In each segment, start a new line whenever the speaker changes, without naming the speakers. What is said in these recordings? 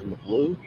in the blue.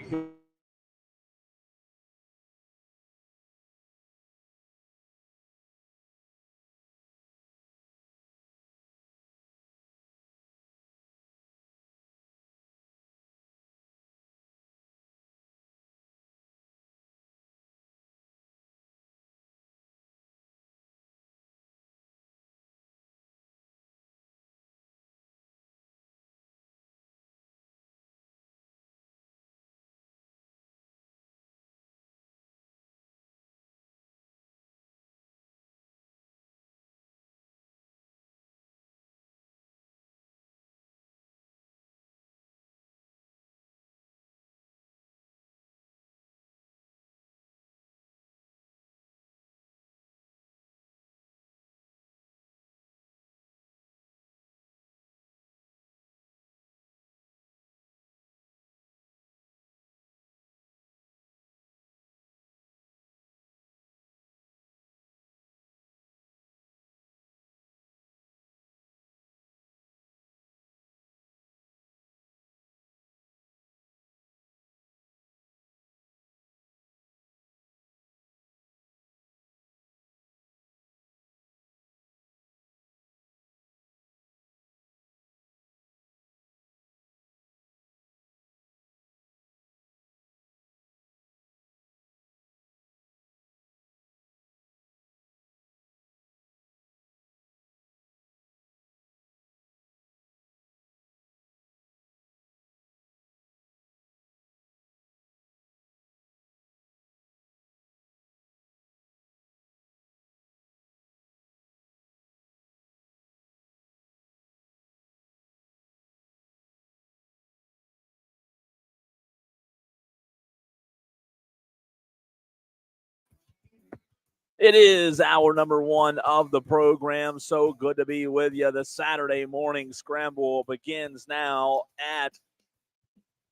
It is hour number one of the program. So good to be with you. The Saturday morning scramble begins now at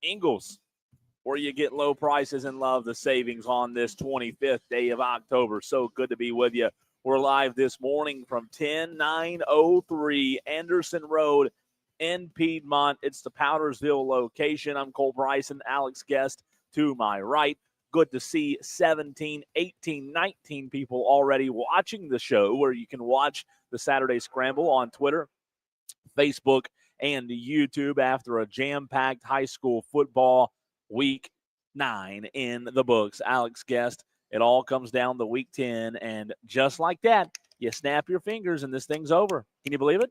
Ingles, where you get low prices and love the savings on this 25th day of October. So good to be with you. We're live this morning from 10903 Anderson Road in Piedmont. It's the Powdersville location. I'm Cole Bryson, Alex Guest to my right. Good to see 17, 18, 19 people already watching the show, where you can watch the Saturday Scramble on Twitter, Facebook, and YouTube after a jam-packed high school football week 9 in the books. Alex Guest, it all comes down to week 10, and just like that, you snap your fingers and this thing's over. Can you believe it?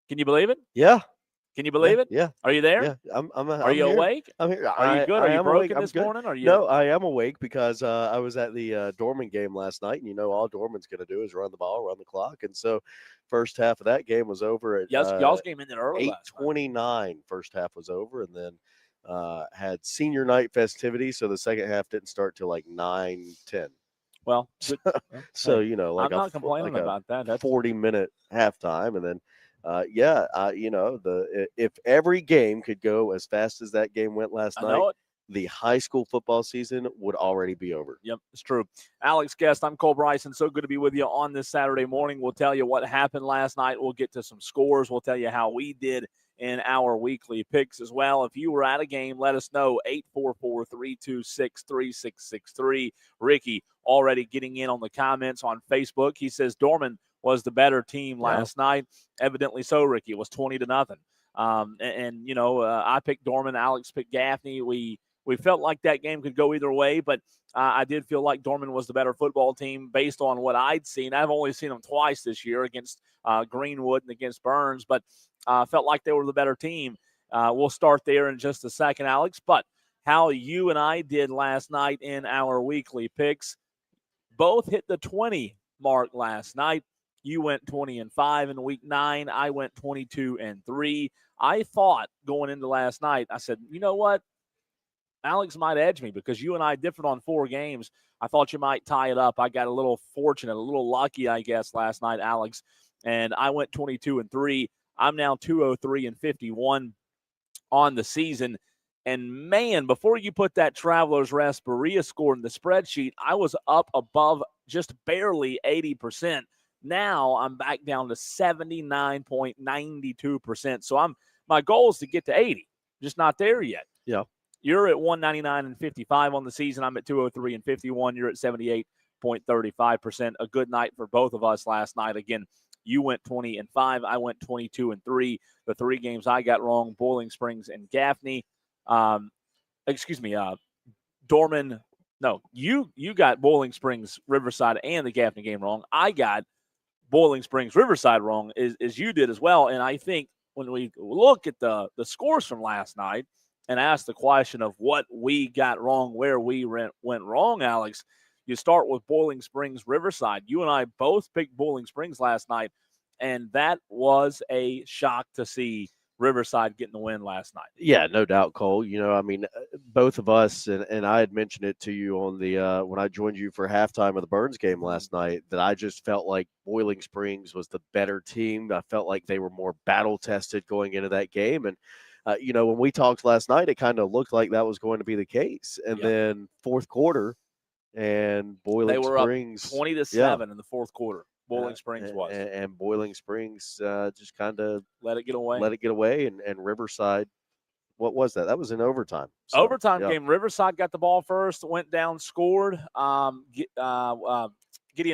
Can you believe it?
Yeah.
Can you believe it?
Yeah.
Are you there?
Yeah.
Are you
here.
awake?
I'm here.
Are you good? Are you
am awake.
broken
I'm
this
good.
morning? Are you?
No, I am awake because I was at the Dorman game last night, and all Dorman's going to do is run the ball, run the clock, and so first half of that game was over at
Y'all's game ended early last night.
8:29. First half was over, and then had senior night festivities, so the second half didn't start till like 9:10.
Well,
so
hey,
like
I'm not complaining about that. That's
40-minute halftime, and then if every game could go as fast as that game went last
I
night,
know it.
the high school football season would already be over.
Yep, it's true. Alex Guest, I'm Cole Bryson. So good to be with you on this Saturday morning. We'll tell you what happened last night. We'll get to some scores. We'll tell you how we did in our weekly picks as well. If you were at a game, let us know. 844-326-3663. Ricky already getting in on the comments on Facebook. He says Dorman was the better team last night. Evidently so, Ricky. It was 20-0. I picked Dorman. Alex picked Gaffney. We felt like that game could go either way, but I did feel like Dorman was the better football team based on what I'd seen. I've only seen them twice this year, against Greenwood and against Burns, but felt like they were the better team. We'll start there in just a second, Alex. But how you and I did last night in our weekly picks, both hit the 20 mark last night. You went 20-5 in week 9. I went 22-3. I thought going into last night, I said, you know what? Alex might edge me because you and I differed on 4 games. I thought you might tie it up. I got a little fortunate, a little lucky, I guess, last night, Alex. And I went 22-3. I'm now 203-51 on the season. And, man, before you put that Travelers Rest Berea score in the spreadsheet, I was up above just barely 80%. Now I'm back down to 79.92%. So my goal is to get to 80, just not there yet.
Yeah.
You're at 199 and 55 on the season. I'm at 203 and 51. You're at 78.35%. A good night for both of us last night. Again, you went 20 and 5. I went 22 and 3. The three games I got wrong: Boiling Springs and Gaffney. Dorman. No, you got Boiling Springs, Riverside, and the Gaffney game wrong. I got Boiling Springs, Riverside wrong, as you did as well. And I think when we look at the scores from last night and ask the question of what we got wrong, where we went wrong, Alex, you start with Boiling Springs, Riverside. You and I both picked Boiling Springs last night, and that was a shock to see Riverside getting the win last night.
Yeah, no doubt, Cole. I mean, both of us, and I had mentioned it to you on the when I joined you for halftime of the Burns game last night, that I just felt like Boiling Springs was the better team. I felt like they were more battle tested going into that game, and when we talked last night, it kind of looked like that was going to be the case. And then fourth quarter, and Boiling Springs
up 20-7 in the fourth quarter. Boiling Springs was.
And Boiling Springs just kind of
let it get away.
And Riverside, what was that? That was in overtime.
Overtime game. Riverside got the ball first, went down, scored. Gideon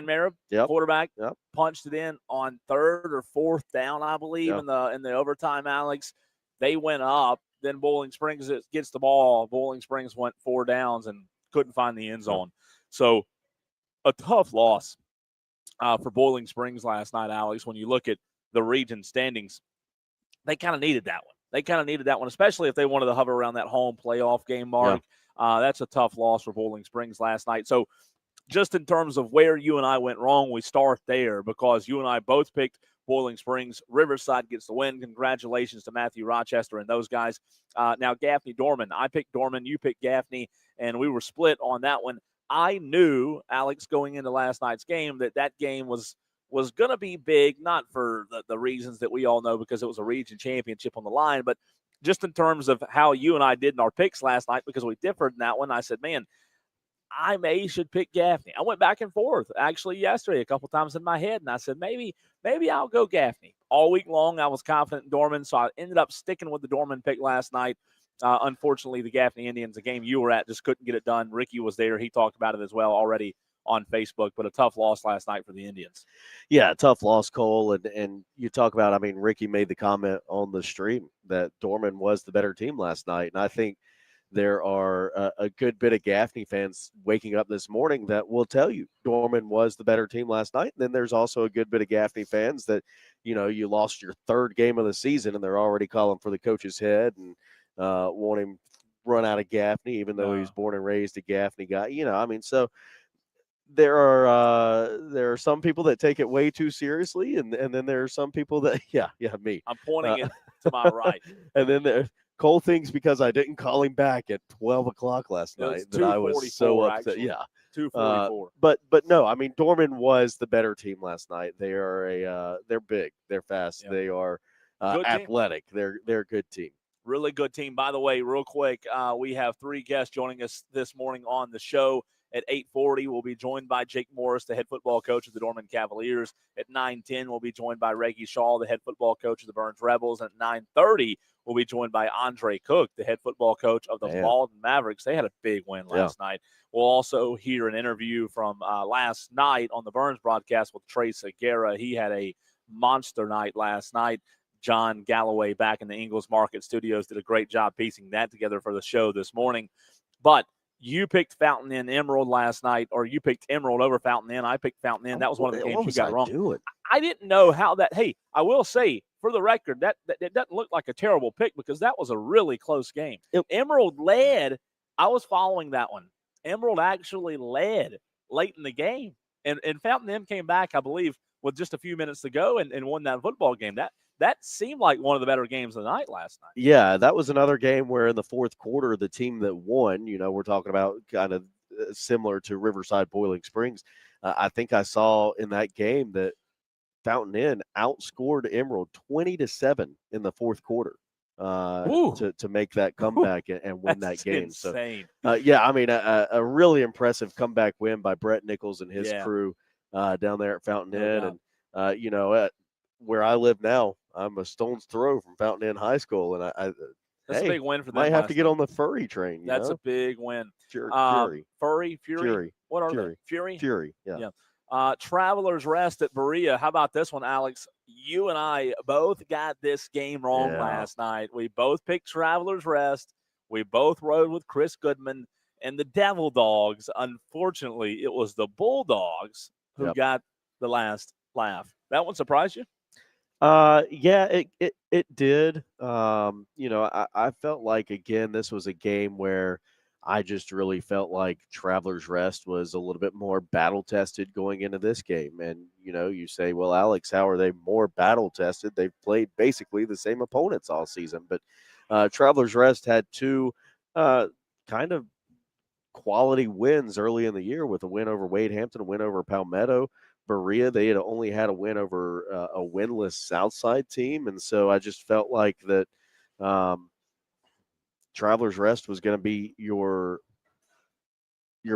Merritt, quarterback, punched it in on third or fourth down, I believe, in the overtime, Alex. They went up. Then Boiling Springs gets the ball. Boiling Springs went 4 downs and couldn't find the end zone. So a tough loss for Boiling Springs last night, Alex. When you look at the region standings, they kind of needed that one. Especially if they wanted to hover around that home playoff game mark. That's a tough loss for Boiling Springs last night. So just in terms of where you and I went wrong, we start there because you and I both picked Boiling Springs. Riverside gets the win. Congratulations to Matthew Rochester and those guys. Now, Gaffney Dorman. I picked Dorman. You picked Gaffney, and we were split on that one. I knew, Alex, going into last night's game that game was going to be big, not for the reasons that we all know because it was a region championship on the line, but just in terms of how you and I did in our picks last night because we differed in that one. I said, man, I should pick Gaffney. I went back and forth actually yesterday a couple times in my head, and I said maybe I'll go Gaffney. All week long I was confident in Dorman, so I ended up sticking with the Dorman pick last night. Unfortunately, the Gaffney Indians, the game you were at, just couldn't get it done. Ricky was there. He talked about it as well already on Facebook, but a tough loss last night for the Indians.
Yeah, tough loss, Cole. And you talk about, I mean, Ricky made the comment on the stream that Dorman was the better team last night. And I think there are a good bit of Gaffney fans waking up this morning that will tell you Dorman was the better team last night. And then there's also a good bit of Gaffney fans that, you lost your third game of the season and they're already calling for the coach's head and want him run out of Gaffney, even though he was born and raised a Gaffney guy. So there are some people that take it way too seriously, and then there are some people that me.
I'm pointing it to my right.
And then Cole thinks because I didn't call him back at 12 o'clock last night that I was so upset.
Actually. 244.
But no, I mean Dorman was the better team last night. They are they're big, they're fast, they are athletic. They're a good team.
Really good team. By the way, real quick, we have 3 guests joining us this morning on the show. At 8:40, we'll be joined by Jake Morris, the head football coach of the Dorman Cavaliers. At 9:10, we'll be joined by Reggie Shaw, the head football coach of the Burns Rebels. And at 9:30, we'll be joined by Andre Cook, the head football coach of the Malden Mavericks. They had a big win last night. We'll also hear an interview from last night on the Burns broadcast with Trey Segura. He had a monster night last night. John Galloway back in the Ingles Market Studios did a great job piecing that together for the show this morning. But you picked Fountain Inn Emerald last night, or you picked Emerald over Fountain Inn. I picked Fountain Inn. That was one of the games you got wrong. I didn't know how that – hey, I will say, for the record, that doesn't look like a terrible pick because that was a really close game. Emerald led. I was following that one. Emerald actually led late in the game. And Fountain Inn came back, I believe, with just a few minutes to go and won that football game. That seemed like one of the better games of the night last night.
Yeah, that was another game where in the fourth quarter, the team that won, we're talking about kind of similar to Riverside Boiling Springs. I think I saw in that game that Fountain Inn outscored Emerald 20-7 in the fourth quarter to make that comeback and win that game.
Insane.
So, I mean, a really impressive comeback win by Brett Nichols and his crew down there at Fountain Inn. And, where I live now, I'm a stone's throw from Fountain Inn High School, and
That's a big win for them.
Might have to get on the Furry train.
That's
a
big win.
Fury.
Fury. What are they?
Fury.
Yeah. Travelers Rest at Berea. How about this one, Alex? You and I both got this game wrong last night. We both picked Travelers Rest. We both rode with Chris Goodman and the Devil Dogs. Unfortunately, it was the Bulldogs who got the last laugh. That one surprised you?
Yeah, it did. I felt like, again, this was a game where I just really felt like Travelers Rest was a little bit more battle tested going into this game. And, you say, well, Alex, how are they more battle tested? They've played basically the same opponents all season. But Travelers Rest had two kind of quality wins early in the year, with a win over Wade Hampton, a win over Palmetto. Berea, they had only had a win over a winless Southside team. And so I just felt like that Travelers Rest was going to be your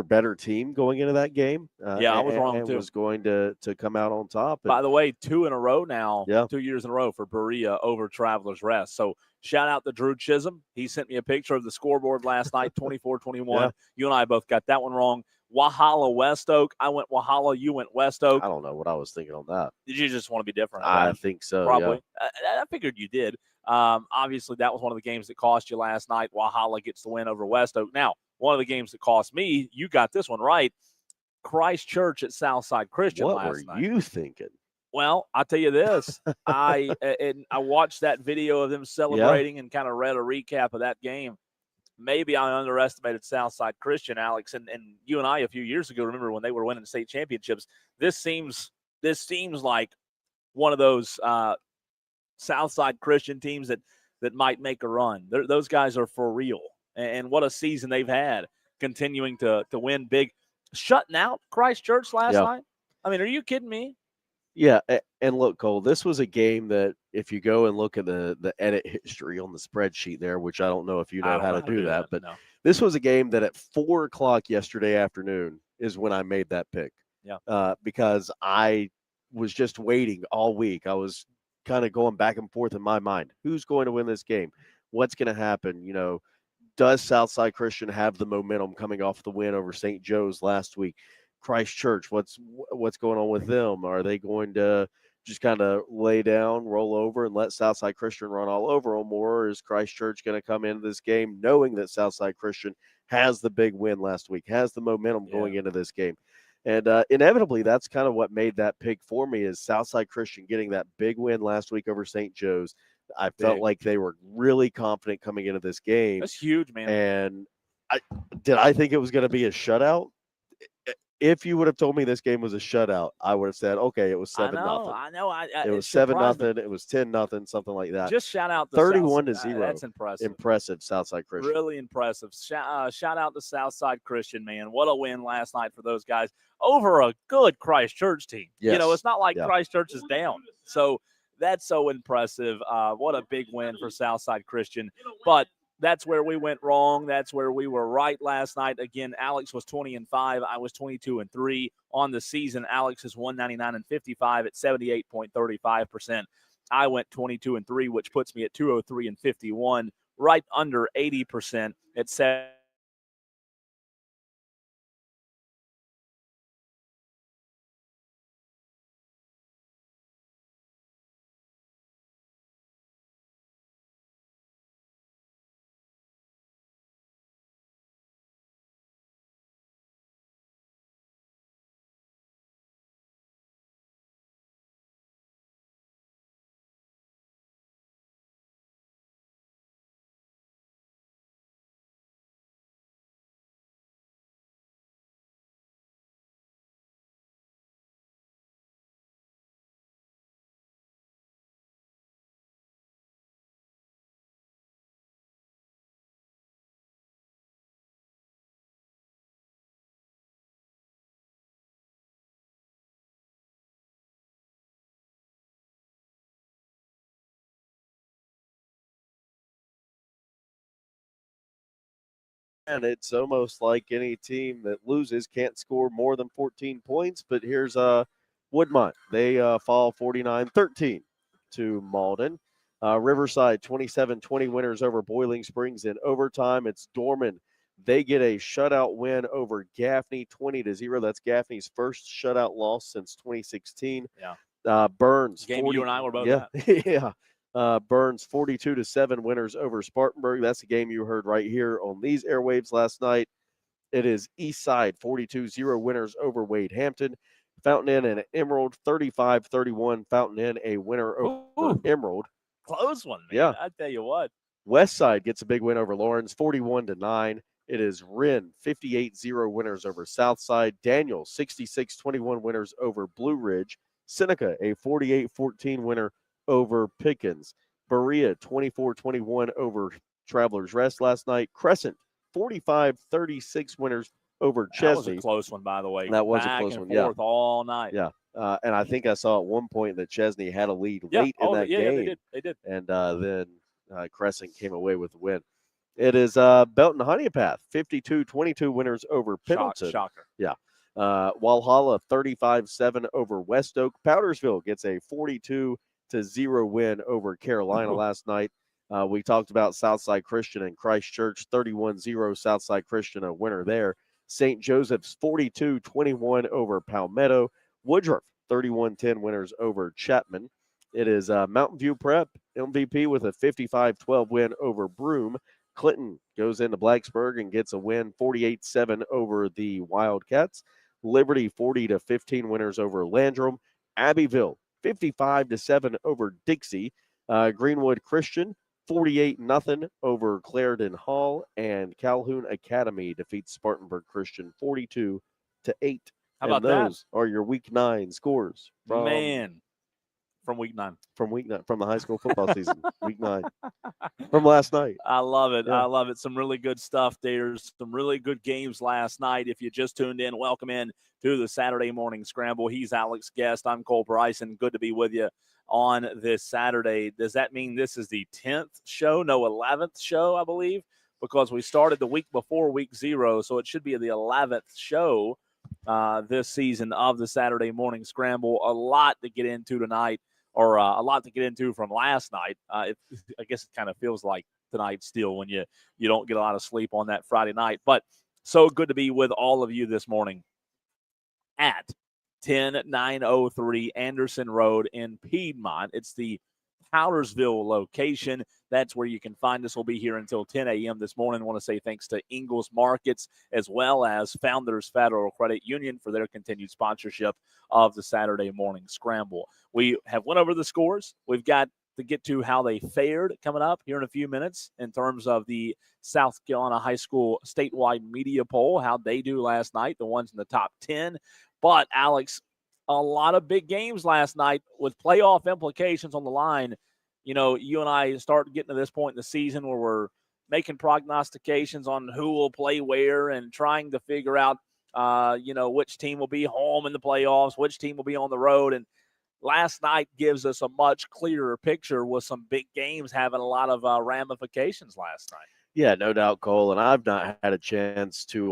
better team going into that game.
I was wrong
and
too.
Was going to come out on top.
By the way, 2 in a row now,
Yeah.
2 years in a row for Berea over Travelers Rest. So shout out to Drew Chisholm. He sent me a picture of the scoreboard last night, 24-21.
Yeah.
You and I both got that one wrong. Walhalla West Oak. I went Walhalla. You went West Oak.
I don't know what I was thinking on that.
Did you just want to be different?
I think so.
Probably.
Yeah.
I figured you did. Obviously, that was one of the games that cost you last night. Walhalla gets the win over West Oak. Now, one of the games that cost me, you got this one right. Christ Church at Southside Christian last night.
What were you thinking?
Well, I'll tell you this. I watched that video of them celebrating and kind of read a recap of that game. Maybe I underestimated Southside Christian, Alex, and you and I a few years ago, remember when they were winning state championships. This seems like one of those Southside Christian teams that might make a run. Those guys are for real. And what a season they've had, continuing to win big. Shutting out Christ Church last night? I mean, are you kidding me?
Yeah, and look, Cole, this was a game that if you go and look at the edit history on the spreadsheet there, which I don't know if you know how to do that, but this was a game that at 4:00 yesterday afternoon is when I made that pick.
Yeah.
Because I was just waiting all week. I was kind of going back and forth in my mind. Who's going to win this game? What's going to happen? Does Southside Christian have the momentum coming off the win over St. Joe's last week? Christ Church, what's going on with them? Are they going to just kind of lay down, roll over, and let Southside Christian run all over them? Or is Christ Church going to come into this game knowing that Southside Christian has the big win last week, has the momentum going into this game? And inevitably, that's kind of what made that pick for me, is Southside Christian getting that big win last week over St. Joe's. I felt like they were really confident coming into this game.
That's huge, man.
And I think it was going to be a shutout? If you would have told me this game was a shutout, I would have said, okay, it was 7-0.
I know.
It was 7-0. It was 10-0, something like that.
Just shout out the
31-0.
That's impressive.
Impressive, Southside Christian.
Really impressive. Shout out to Southside Christian, man. What a win last night for those guys over a good Christ Church team.
Yes.
It's not like Christ Church is down. So that's so impressive. What a big win for Southside Christian. But that's where we went wrong. That's where we were right last night. Again, Alex was 20-5. I was 22-3 on the season. Alex is 199-55 at 78.35%. I went 22-3, which puts me at 203-51, right under 80% at 7.
And it's almost like any team that loses can't score more than 14 points. But here's Woodmont. They fall 49-13 to Malden. Riverside 27-20 winners over Boiling Springs in overtime. It's Dorman. They get a shutout win over Gaffney 20-0. That's Gaffney's first shutout loss since 2016.
Yeah.
Burns.
Game 40, you and I were both
at. Yeah. Burns 42-7 winners over Spartanburg. That's a game you heard right here on these airwaves last night. It is Eastside 42-0 winners over Wade Hampton. Fountain Inn and Emerald 35-31. Fountain Inn a winner over Emerald.
Close one, man.
Yeah.
I tell you what.
Westside gets a big win over Lawrence 41-9. It is Wren 58-0 winners over Southside. Daniel 66-21 winners over Blue Ridge. Seneca a 48-14 winner over Pickens. Berea 24-21 over Travelers Rest last night. Crescent 45-36 winners over Chesney.
That was a close one, by the way.
That was
Back
a close
and
one,
forth all night.
Yeah. And I think I saw at one point that Chesney had a lead late in that game.
Yeah, they did.
And then Crescent came away with the win. It is Belton Honeypath 52-22 winners over Pendleton.
Shocker.
Yeah. Walhalla 35-7 over West Oak. Powdersville gets a 42-0 win over Carolina last night. We talked about Southside Christian and Christchurch 31-0. Southside Christian a winner there. St. Joseph's 42-21 over Palmetto. Woodruff 31-10 winners over Chapman. It is Mountain View Prep MVP with a 55-12 win over Broome. Clinton goes into Blacksburg and gets a win 48-7 over the Wildcats. Liberty 40-15 winners over Landrum. Abbeville 55-7 over Dixie. Greenwood Christian 48-0 over Clarendon Hall, and Calhoun Academy defeats Spartanburg Christian 42-8.
How about
those are your Week 9 scores
from Week 9.
From Week 9, from the high school football season, Week 9, from last night.
I love it.
Yeah.
I love it. Some really good stuff. There's some really good games last night. If you just tuned in, welcome in to the Saturday Morning Scramble. He's Alex Guest. I'm Cole Bryson. Good to be with you on this Saturday. Does that mean this is the 10th show? No, 11th show, I believe, because we started the week before Week 0, so it should be the 11th show this season of the Saturday Morning Scramble. A lot to get into tonight, or a lot to get into from last night. I guess it kind of feels like tonight still when you don't get a lot of sleep on that Friday night. But so good to be with all of you this morning at 10903 Anderson Road in Piedmont. It's the Powdersville location. That's where you can find us. We'll be here until 10 a.m. this morning. I want to say thanks to Ingles Markets as well as Founders Federal Credit Union for their continued sponsorship of the Saturday Morning Scramble. We have went over the scores. We've got to get to how they fared coming up here in a few minutes in terms of the South Carolina High School statewide media poll, how they do last night, the ones in the top 10. But, Alex, a lot of big games last night with playoff implications on the line. You know, you and I start getting to this point in the season where we're making prognostications on who will play where and trying to figure out, which team will be home in the playoffs, which team will be on the road. And last night gives us a much clearer picture with some big games having a lot of ramifications last night.
Yeah, no doubt, Cole. And I've not had a chance to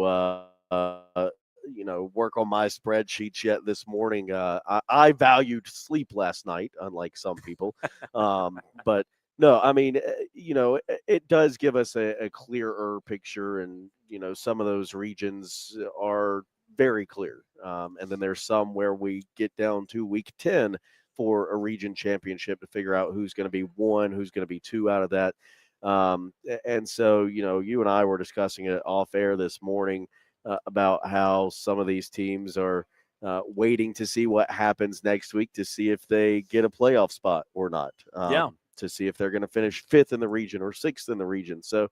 work on my spreadsheets yet this morning. I valued sleep last night, unlike some people. But no, I mean, it does give us a clearer picture, and, some of those regions are very clear. And then there's some where we get down to week 10 for a region championship to figure out who's going to be 1, who's going to be 2 out of that. And so, you and I were discussing it off air this morning about how some of these teams are waiting to see what happens next week to see if they get a playoff spot or not. To see if they're going to finish 5th in the region or 6th in the region. So,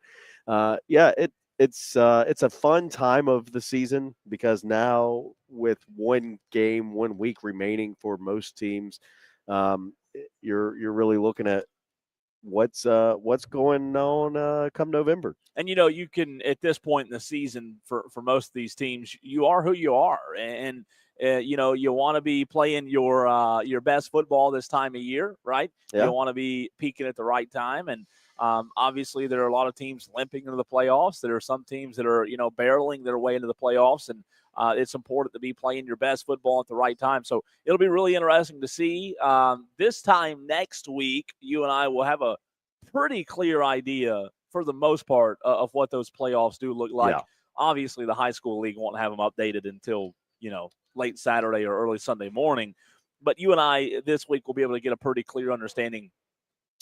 it's a fun time of the season because now with 1 game, 1 week remaining for most teams, you're really looking at what's going on come November.
And, you can, at this point in the season for most of these teams, you are who you are. And, you want to be playing your best football this time of year, right?
Yeah.
You want to be peaking at the right time. And Obviously, there are a lot of teams limping into the playoffs. There are some teams that are, barreling their way into the playoffs, and it's important to be playing your best football at the right time. So it'll be really interesting to see. This time next week, you and I will have a pretty clear idea, for the most part, of what those playoffs do look like.
Yeah.
Obviously, the high school league won't have them updated until, late Saturday or early Sunday morning. But you and I this week will be able to get a pretty clear understanding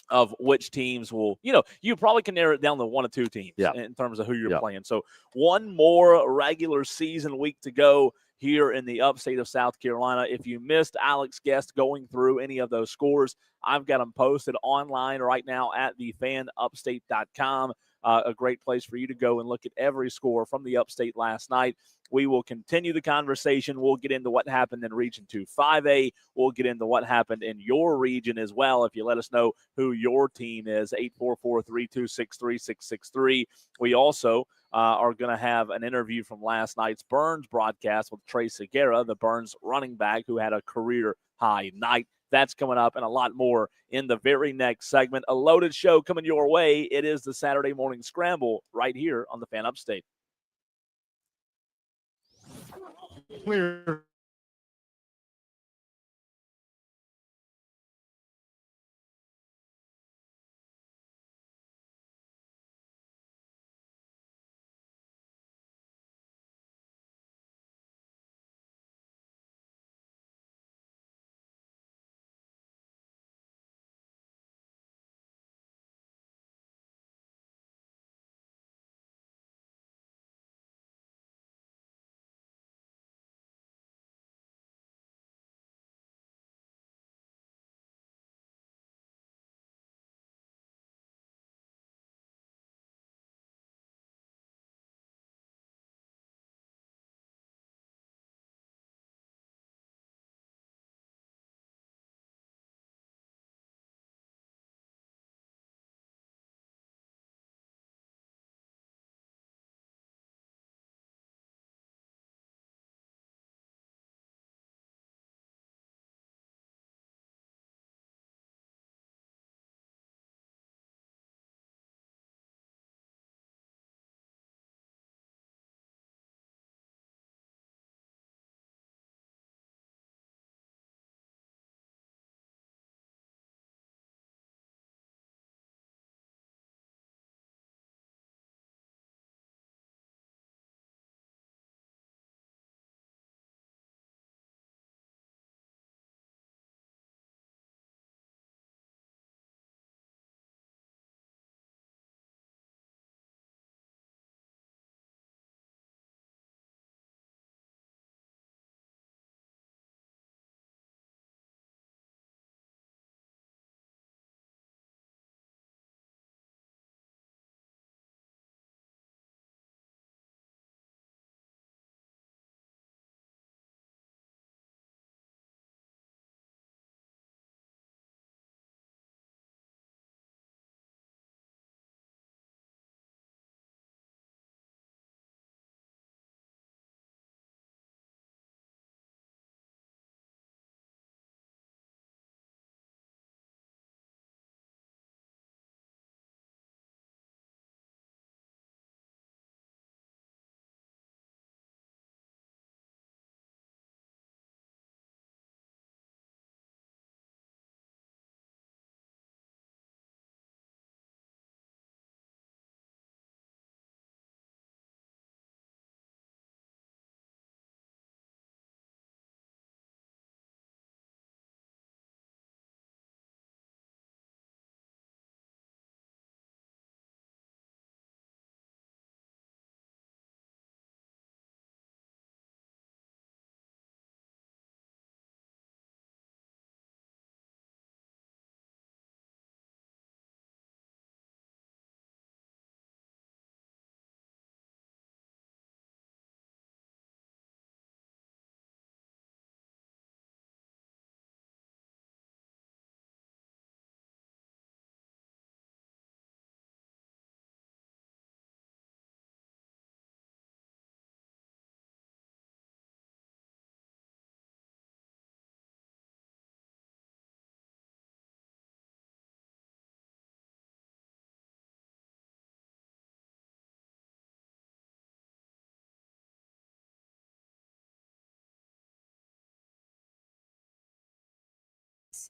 of which teams will, you probably can narrow it down to 1 or 2 teams in terms of who you're playing. So one more regular season week to go here in the upstate of South Carolina. If you missed Alex Guest going through any of those scores, I've got them posted online right now at thefanupstate.com. A great place for you to go and look at every score from the upstate last night. We will continue the conversation. We'll get into what happened in Region 2 5A. We'll get into what happened in your region as well. If you let us know who your team is, 844-326-3663. We also are going to have an interview from last night's Burns broadcast with Trey Segura, the Burns running back who had a career-high night. That's coming up and a lot more in the very next segment. A loaded show coming your way. It is the Saturday Morning Scramble right here on the Fan Upstate.
Clear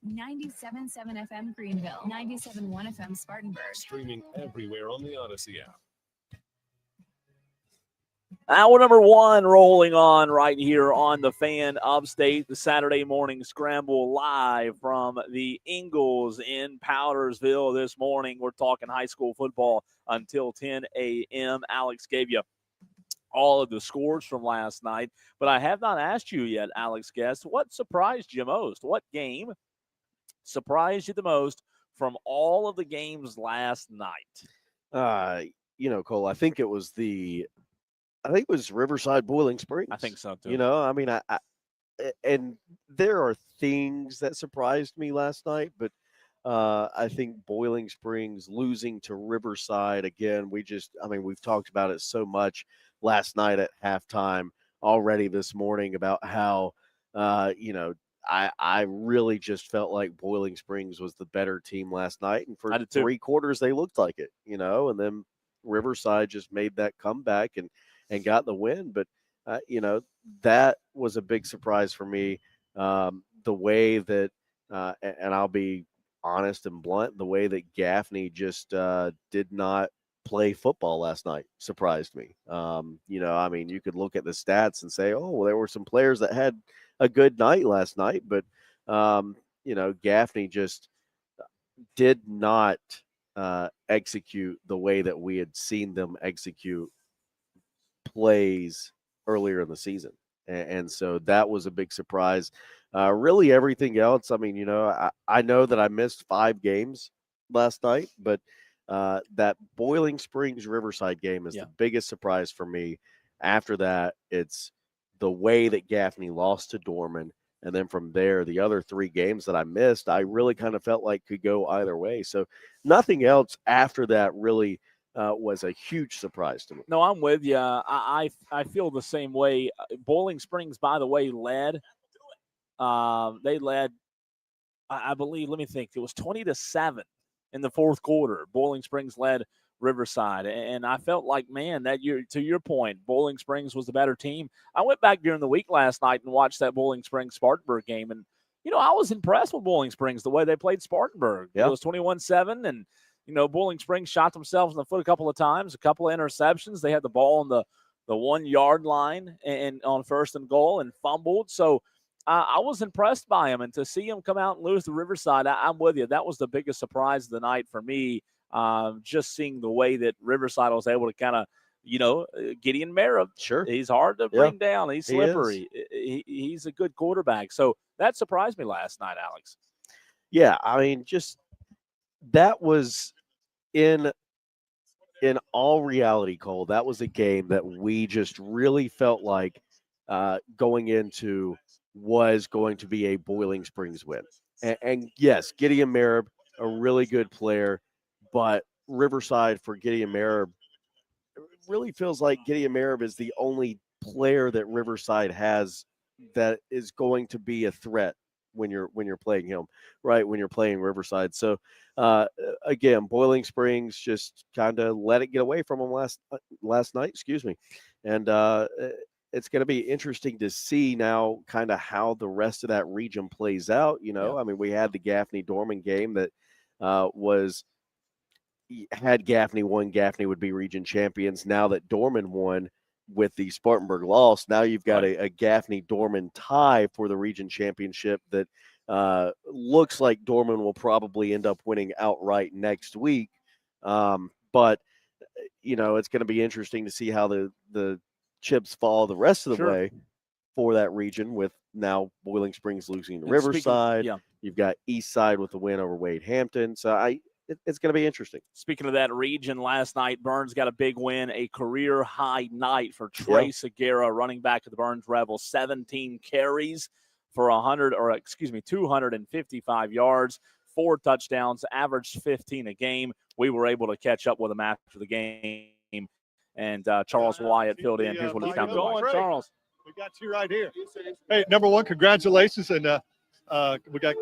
97.7 FM Greenville, 97.1 FM Spartanburg.
Streaming everywhere on the Odyssey app.
Hour number 1 rolling on right here on the Fan Upstate, the Saturday morning scramble live from the Ingalls in Powdersville this morning. We're talking high school football until 10 a.m. Alex gave you all of the scores from last night, but I have not asked you yet, Alex Guest, what surprised you most? What game surprised you the most from all of the games last night?
Cole, I think it was Riverside Boiling Springs.
I think so too.
You know, I mean, and there are things that surprised me last night, but I think Boiling Springs losing to Riverside again. We've talked about it so much last night at halftime already this morning about how, I really just felt like Boiling Springs was the better team last night. And for 3 quarters, they looked like it, and then Riverside just made that comeback and got the win. But, that was a big surprise for me. The way that, and I'll be honest and blunt, the way that Gaffney just did not play football last night surprised me. You could look at the stats and say, oh, well, there were some players that had a good night last night, but, Gaffney just did not execute the way that we had seen them execute plays earlier in the season. And so that was a big surprise. Really everything else, I know that I missed 5 games last night, but that Boiling Springs Riverside game is the biggest surprise for me. After that, it's the way that Gaffney lost to Dorman. And then from there, the other 3 games that I missed, I really kind of felt like could go either way. So nothing else after that really was a huge surprise to me.
No, I'm with you. I feel the same way. Boiling Springs, by the way, led. They led, I believe, let me think. It was 20-7 in the 4th quarter. Boiling Springs led Riverside. And I felt like, man, to your point, Boiling Springs was the better team. I went back during the week last night and watched that Boiling Springs Spartanburg game. And, I was impressed with Boiling Springs, the way they played Spartanburg. It was 21-7. And, Boiling Springs shot themselves in the foot a couple of times, a couple of interceptions. They had the ball on the 1-yard line and on 1st and goal and fumbled. So I was impressed by him. And to see him come out and lose to Riverside, I'm with you. That was the biggest surprise of the night for me. Just seeing the way that Riverside was able to kind of, Gideon Merritt.
Sure.
He's hard to bring down. He's slippery. He's a good quarterback. So that surprised me last night, Alex.
Yeah, that was in all reality, Cole, that was a game that we just really felt like going into was going to be a Boiling Springs win. And yes, Gideon Merritt, a really good player, but Riverside for Gideon Merritt, it really feels like Gideon Merritt is the only player that Riverside has that is going to be a threat when you're playing him, right? When you're playing Riverside. So again, Boiling Springs just kind of let it get away from them last night, and it's going to be interesting to see now kind of how the rest of that region plays out. We had the Gaffney Dorman game that had Gaffney won, Gaffney would be region champions. Now that Dorman won with the Spartanburg loss, now you've got a Gaffney Dorman tie for the region championship that looks like Dorman will probably end up winning outright next week. But it's going to be interesting to see how the chips fall the rest of the way for that region, with now Boiling Springs losing to Riverside. You've got Eastside with the win over Wade Hampton. So it's going to be interesting.
Speaking of that region, last night, Burns got a big win, a career-high night for Trey Segura, running back of the Burns Rebels, 17 carries for 255 yards, 4 touchdowns, averaged 15 a game. We were able to catch up with him after the game, and Charles Wyatt filled in. Here's what it sounded like. Charles.
We got you right here. Hey, number one, congratulations, and we got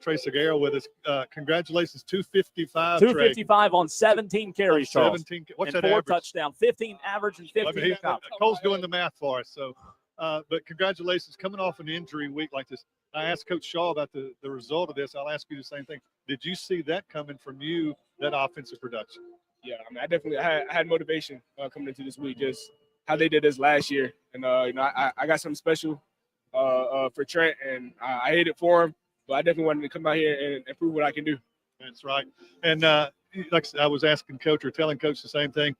Trey Segura with us. Congratulations, 255.
255 on 17 carries, Charles.
17. What's
and
that
4
average?
touchdowns, 15 average and 15.
Cole's doing the math for us. So, but congratulations, coming off an injury week like this. I asked Coach Shaw about the result of this. I'll ask you the same thing. Did you see that coming from you, that offensive production?
Yeah, I mean, I definitely I had motivation coming into this week, just how they did this last year, and I got something special for Trent, and I hate it for him, but I definitely wanted to come out here and prove what I can do.
That's right. And like I was asking Coach or telling Coach the same thing,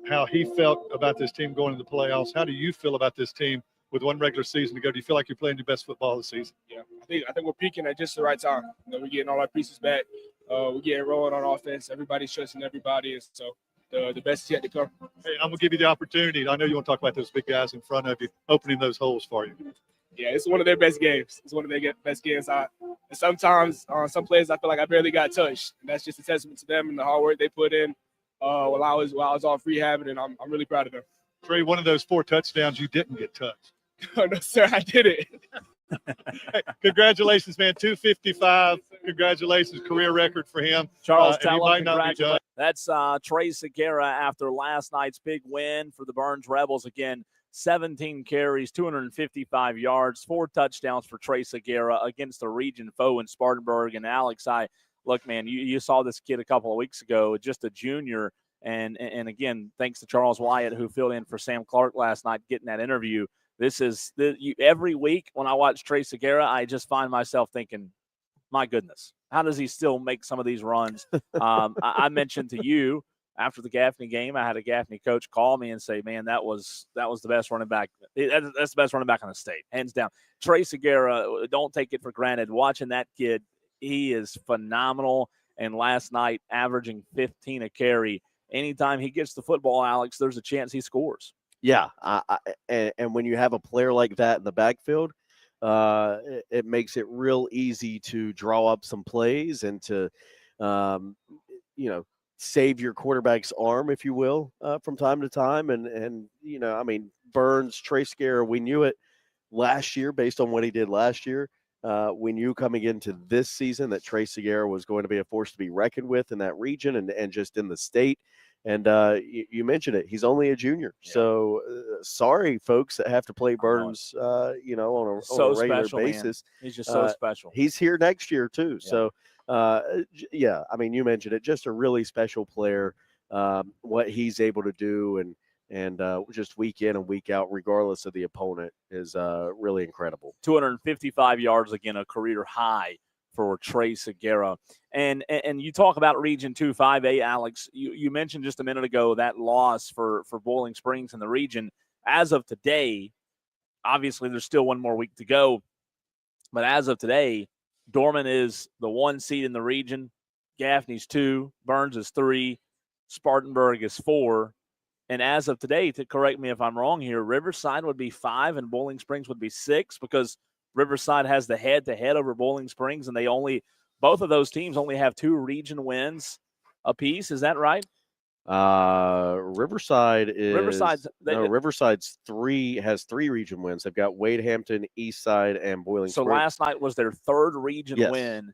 how he felt about this team going into the playoffs. How do you feel about this team with one regular season to go? Do you feel like you're playing your best football this season?
Yeah, I think we're peaking at just the right time. We're getting all our pieces back. We're getting rolling on offense. Everybody's trusting everybody, and so the best is yet to come.
Hey, I'm gonna give you the opportunity. I know you want to talk about those big guys in front of you, opening those holes for you.
Yeah, it's one of their best games. It's one of their best games. And sometimes on some plays, I feel like I barely got touched, and that's just a testament to them and the hard work they put in while I was off rehabbing, and I'm really proud of them.
Trey, one of those 4 touchdowns, you didn't get touched.
No, sir, I did it.
Hey, congratulations, man. 255. Congratulations. Career record for him.
Charles,
and he
tell him
might not be done.
congratulations. That's Trey Segura after last night's big win for the Burns Rebels. Again, 17 carries, 255 yards, 4 touchdowns for Trey Segura against a region foe in Spartanburg. And Alex, look, man, you saw this kid a couple of weeks ago, just a junior. And again, thanks to Charles Wyatt, who filled in for Sam Clark last night, getting that interview. Every week when I watch Trey Segura, I just find myself thinking, my goodness, how does he still make some of these runs? I mentioned to you after the Gaffney game, I had a Gaffney coach call me and say, man, that was the best running back. That's the best running back in the state, hands down. Trey Segura, don't take it for granted. Watching that kid, he is phenomenal. And last night, averaging 15 a carry. Anytime he gets the football, Alex, there's a chance he scores.
Yeah, and when you have a player like that in the backfield, it makes it real easy to draw up some plays and to, save your quarterback's arm, if you will, from time to time. And Burns, Trey Segura, we knew it last year based on what he did last year. We knew coming into this season that Trey Segura was going to be a force to be reckoned with in that region and just in the state. And you mentioned it. He's only a junior. Yeah. So sorry, folks that have to play Burns, on a regular basis.
Man. He's just so special.
He's here next year, too.
Yeah.
So, you mentioned it. Just a really special player, what he's able to do and just week in and week out, regardless of the opponent, is really incredible.
255 yards, again, a career high for Trey Segura. And you talk about Region 2-5A, Alex. You mentioned just a minute ago that loss for Boiling Springs in the region. As of today, obviously there's still one more week to go, but as of today, Dorman is the 1 seed in the region, Gaffney's 2, Burns is 3, Spartanburg is 4, and as of today, to correct me if I'm wrong here, Riverside would be 5 and Boiling Springs would be 6 because Riverside has the head-to-head over Boiling Springs, and both of those teams only have 2 region wins apiece. Is that right?
Riverside's 3 has 3 region wins. They've got Wade Hampton, Eastside, and Boiling Springs.
So last night was their 3rd region win.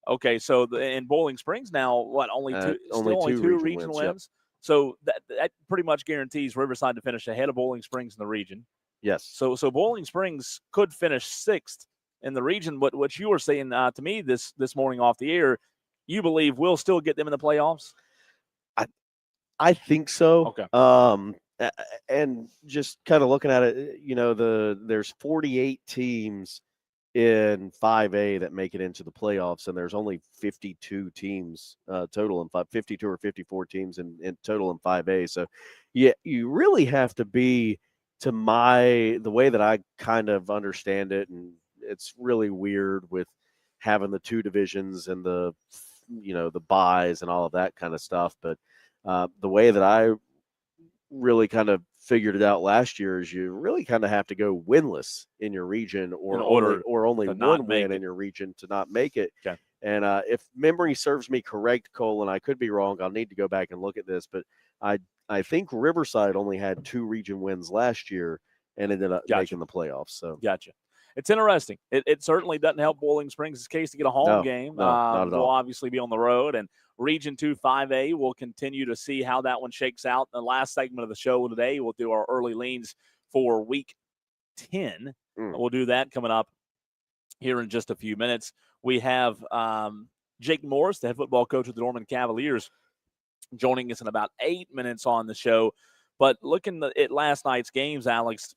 Okay, so in Boiling Springs now, only 2 region wins? Yep. So that pretty much guarantees Riverside to finish ahead of Boiling Springs in the region.
Yes.
So Boiling Springs could finish 6th in the region. But what you were saying to me this morning off the air, you believe we'll still get them in the playoffs?
I think so.
Okay.
And just kind of looking at it, there's 48 teams in 5A that make it into the playoffs, and there's only 52 teams total in 52 or 54 teams in total in 5A. So, yeah, you really have to be, to the way that I kind of understand it, and it's really weird with having the 2 divisions and the buys and all of that kind of stuff. But the way that I really kind of figured it out last year is you really kind of have to go winless in your region or only one win in your region to not make it.
Okay.
And if memory serves me correct, Colin, I could be wrong. I'll need to go back and look at this, but I think Riverside only had 2 region wins last year and ended up making the playoffs. So
gotcha. It's interesting. It certainly doesn't help Boiling Springs' case to get a home game.
Not at all.
We'll obviously be on the road, and Region 2 5A, we'll continue to see how that one shakes out. In the last segment of the show today, we'll do our early leans for Week 10. We'll do that coming up here in just a few minutes. We have Jake Morris, the head football coach of the Norman Cavaliers, joining us in about 8 minutes on the show. But looking at last night's games, Alex,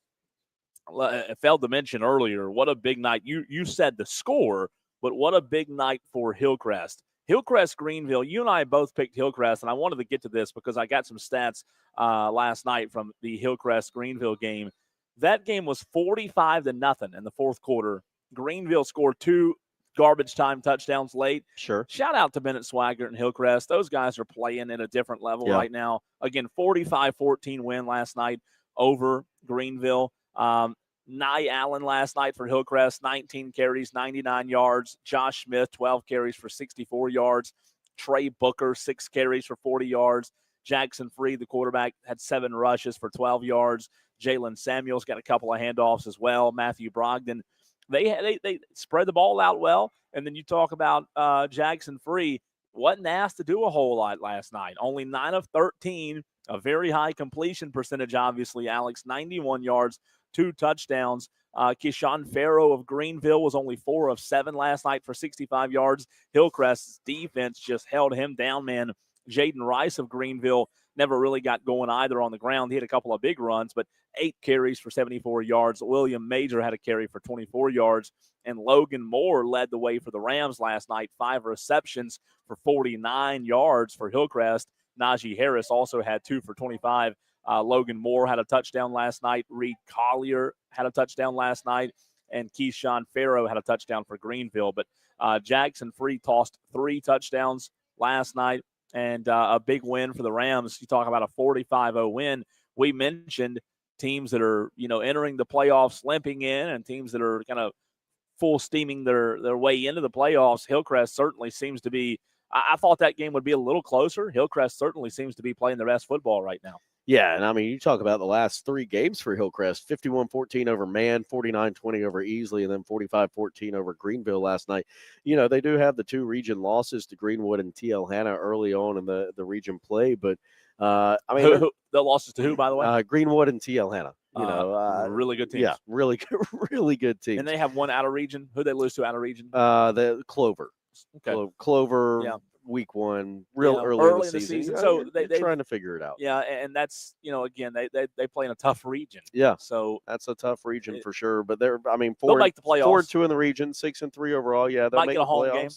I failed to mention earlier, what a big night. You said the score, but what a big night for Hillcrest. Hillcrest Greenville, you and I both picked Hillcrest, and I wanted to get to this because I got some stats last night from the Hillcrest Greenville game. That game was 45-0 in the fourth quarter. Greenville scored 2 garbage time touchdowns late.
Sure.
Shout out to Bennett Swaggart and Hillcrest. Those guys are playing at a different level right now. Again, 45-14 win last night over Greenville. Nye Allen last night for Hillcrest, 19 carries, 99 yards. Josh Smith, 12 carries for 64 yards. Trey Booker, 6 carries for 40 yards. Jackson Freed, the quarterback, had 7 rushes for 12 yards. Jalen Samuels got a couple of handoffs as well. Matthew Brogdon. They spread the ball out well. And then you talk about Jackson Free. Wasn't asked to do a whole lot last night. Only 9 of 13, a very high completion percentage, obviously, Alex. 91 yards, 2 touchdowns. Keyshawn Farrow of Greenville was only 4 of 7 last night for 65 yards. Hillcrest's defense just held him down, man. Jaden Rice of Greenville never really got going either on the ground. He had a couple of big runs, but 8 carries for 74 yards. William Major had a carry for 24 yards. And Logan Moore led the way for the Rams last night. 5 receptions for 49 yards for Hillcrest. Najee Harris also had 2 for 25. Logan Moore had a touchdown last night. Reed Collier had a touchdown last night. And Keyshawn Farrow had a touchdown for Greenville. But Jackson Free tossed 3 touchdowns last night. And a big win for the Rams. You talk about a 45-0 win. We mentioned teams that are, entering the playoffs limping in and teams that are kind of full steaming their way into the playoffs. Hillcrest certainly seems to be – I thought that game would be a little closer. Hillcrest certainly seems to be playing their best football right now.
Yeah, and I mean, you talk about the last 3 games for Hillcrest, 51-14 over Man, 49-20 over Easley, and then 45-14 over Greenville last night. They do have the 2 region losses to Greenwood and TL Hanna early on in the region play, but I mean,
the losses to who, by the way?
Greenwood and TL Hanna.
Really good teams.
Yeah, really good teams.
And they have one out of region. Who they lose to out of region?
The Clover.
Okay.
Clover. Yeah. Week 1, early in the season.
So they're
trying to figure it out.
Yeah, and that's again they play in a tough region.
Yeah,
so
that's a tough region for sure. But they'll
make the playoffs.
4-2 in the region, 6-3 overall. Yeah, they'll
might
make
get a home game.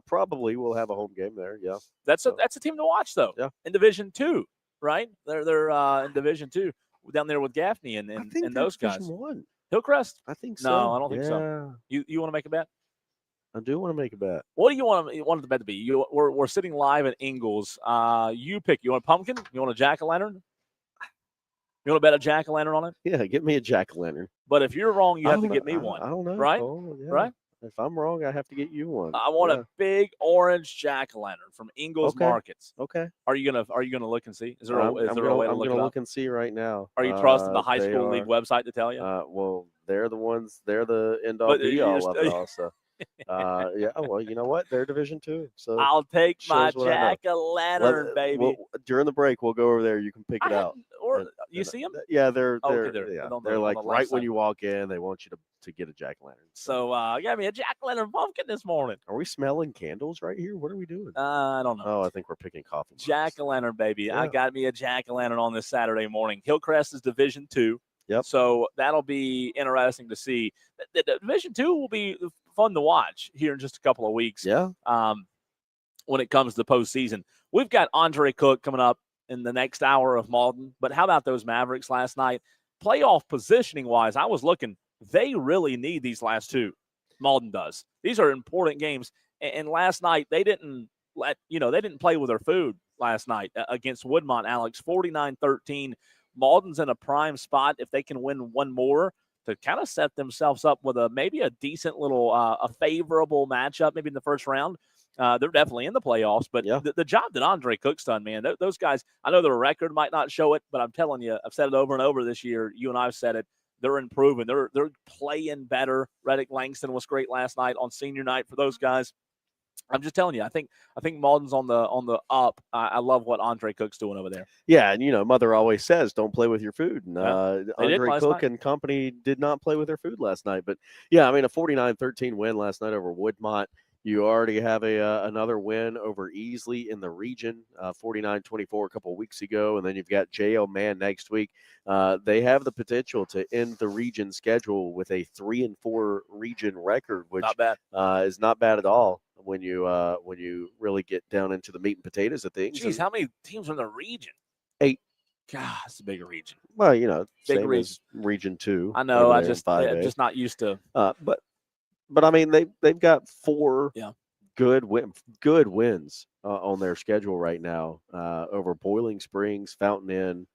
Probably we'll have a home game there. Yeah,
that's a team to watch though.
Yeah,
in Division 2, right? They're in Division 2 down there with Gaffney and those guys.
Division 1.
Hillcrest?
I think so.
No, I don't think so. You want to make a bet?
I do want to make a bet.
What do you want the bet to be? We're sitting live at Ingalls. You pick. You want a pumpkin? You want a jack-o'-lantern? You want to bet a jack-o'-lantern on it?
Yeah, get me a jack-o'-lantern.
But if you're wrong, you have to get me one.
I don't know.
Right?
Oh, yeah.
Right?
If I'm wrong, I have to get you one.
I want a big orange jack-o'-lantern from Ingalls Markets.
Okay.
Are you gonna look and see? Is there a way to look it up?
I'm gonna look and see right now.
Are you trusting the high school league website to tell you?
Well, they're the ones. They're the end all be all of it all. So. Yeah, well, you know what? They're Division 2. So
I'll take my jack-o'-lantern, baby.
During the break, we'll go over there. You can pick it out.
You see them?
Yeah, they're like
the
right when you walk in, they want you to get a jack-o'-lantern.
So I got me a jack-o'-lantern pumpkin this morning.
Are we smelling candles right here? What are we doing?
I don't know.
Oh, I think we're picking coffee.
Jack-o'-lantern, baby.
Yeah.
I got me a jack-o'-lantern on this Saturday morning. Hillcrest is Division 2.
Yep.
So that'll be interesting to see. The Division 2 will be fun to watch here in just a couple of weeks.
Yeah.
When it comes to the postseason, we've got Andre Cook coming up in the next hour of Malden. But how about those Mavericks last night? Playoff positioning wise, I was looking. They really need these last 2. Malden does. These are important games. And last night they didn't play with their food last night against Woodmont. Alex, 49-13. Malden's in a prime spot if they can win one more to kind of set themselves up with maybe a decent little a favorable matchup maybe in the first round. They're definitely in the playoffs, but the job that Andre Cook's done, man, those guys, I know their record might not show it, but I'm telling you, I've said it over and over this year. You and I have said it. They're improving. They're playing better. Reddick Langston was great last night on senior night for those guys. I'm just telling you. I think Malden's on the up. I love what Andre Cook's doing over there.
Yeah, and Mother always says, "Don't play with your food." And
they did
Andre
last
Cook
night.
and company did not play with their food last night. But yeah, I mean, a 49-13 win last night over Woodmont. You already have another win over Easley in the region, 49-24 a couple of weeks ago, and then you've got J.O. Mann next week. They have the potential to end the region schedule with a 3-4 region record, which
Not bad.
is not bad at all when you really get down into the meat and potatoes of things.
Jeez, how many teams are in the region?
8.
God, it's a bigger region.
Well,
Big
same
region.
as Region 2.
I know.
over
I'm
there in 5A.
just not used to.
But I mean, they've got 4
Yeah.
good wins on their schedule right now over Boiling Springs, Fountain Inn,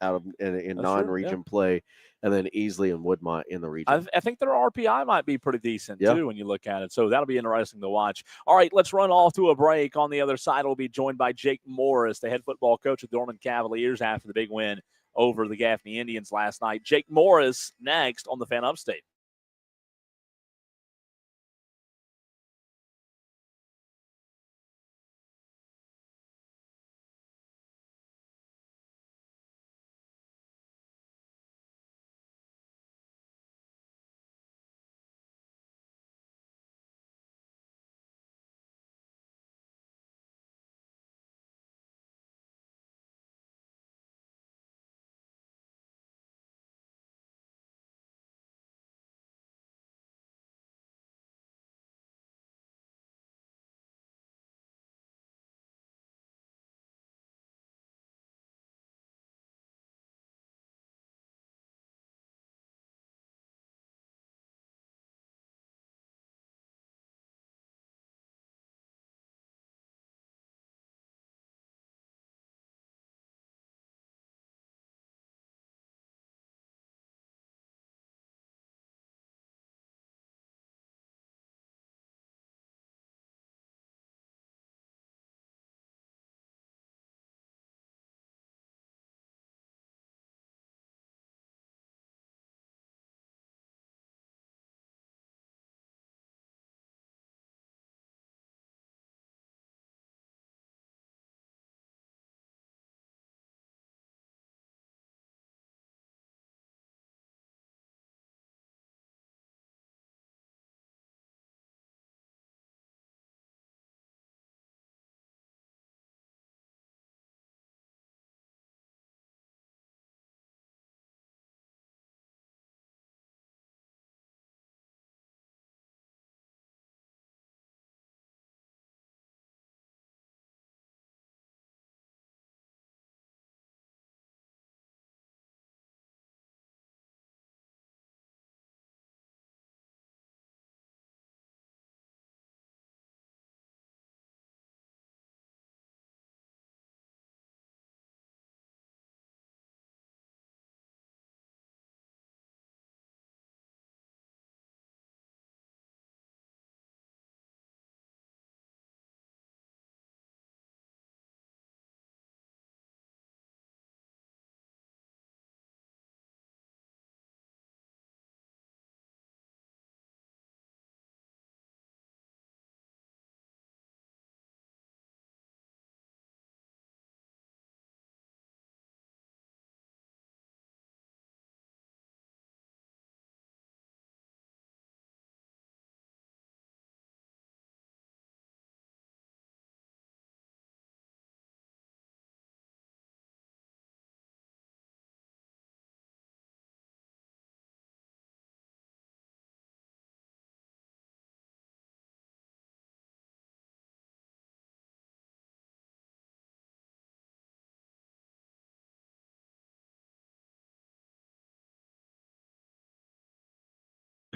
out of in
That's
non-region play, and then Easley and Woodmont in the region.
I think their RPI might be pretty decent
Yeah.
too when you look at it. So that'll be interesting to watch. All right, let's run off to a break. On the other side, we'll be joined by Jake Morris, the head football coach of the Dorman Cavaliers after the big win over the Gaffney Indians last night. Jake Morris next on the Fan Upstate.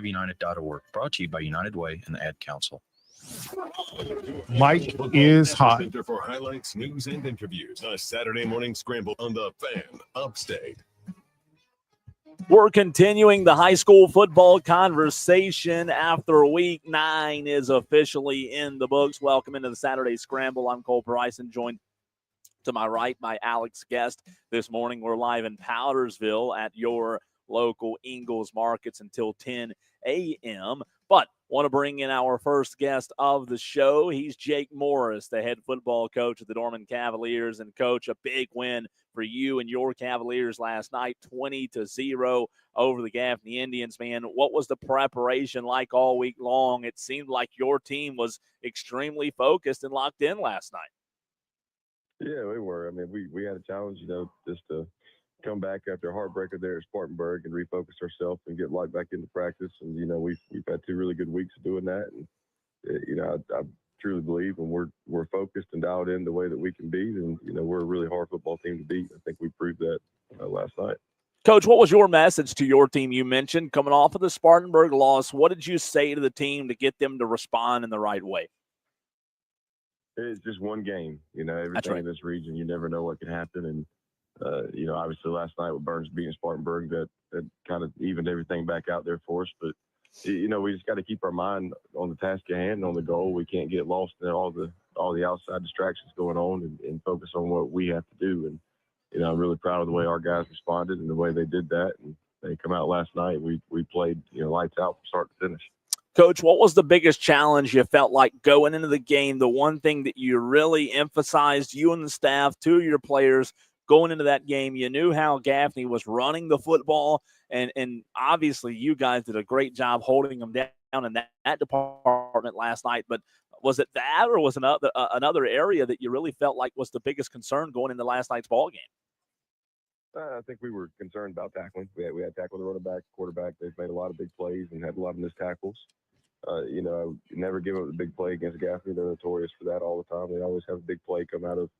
United.org, brought to you by United Way and the Ad Council.
Mike is hot. Center for highlights, news, and interviews. A Saturday morning scramble on the Fan Upstate.
We're continuing the high school football conversation after week 9 is officially in the books. Welcome into the Saturday Scramble. I'm Cole Bryson, joined to my right by Alex Guest. This morning we're live in Powdersville at your local Ingalls Markets until 10 a.m. But Want to bring in our first guest of the show. He's Jake Morris, the head football coach of the Dorman Cavaliers. And, Coach, a big win for you and your Cavaliers last night, 20-0 over the Gaffney Indians, man. What was the preparation like all week long? It seemed like your team was extremely focused and locked in last night.
Yeah, we were. I mean, we had a challenge, just to come back after a heartbreaker there at Spartanburg and refocus ourselves and get right back into practice. And, we've had 2 really good weeks of doing that. And, I truly believe when we're focused and dialed in the way that we can be, then, we're a really hard football team to beat. I think we proved that last night.
Coach, what was your message to your team? You mentioned coming off of the Spartanburg loss. What did you say to the team to get them to respond in the right way?
It's just one game. Everything
That's right.
in this region, you never know what can happen. And, obviously last night with Burns beating Spartanburg, that kind of evened everything back out there for us. But, we just got to keep our mind on the task at hand and on the goal. We can't get lost in all the outside distractions going on and focus on what we have to do. And, I'm really proud of the way our guys responded and the way they did that. And they come out last night. We played, lights out from start to finish.
Coach, what was the biggest challenge you felt like going into the game? The one thing that you really emphasized, you and the staff, 2 of your players going into that game, you knew how Gaffney was running the football, and obviously you guys did a great job holding them down in that department last night. But was it that, or was another area that you really felt like was the biggest concern going into last night's ball game?
I think we were concerned about tackling. We had tackled the running back, quarterback. They've made a lot of big plays and had a lot of missed tackles. I never give up the big play against Gaffney. They're notorious for that all the time. They always have a big play come out of,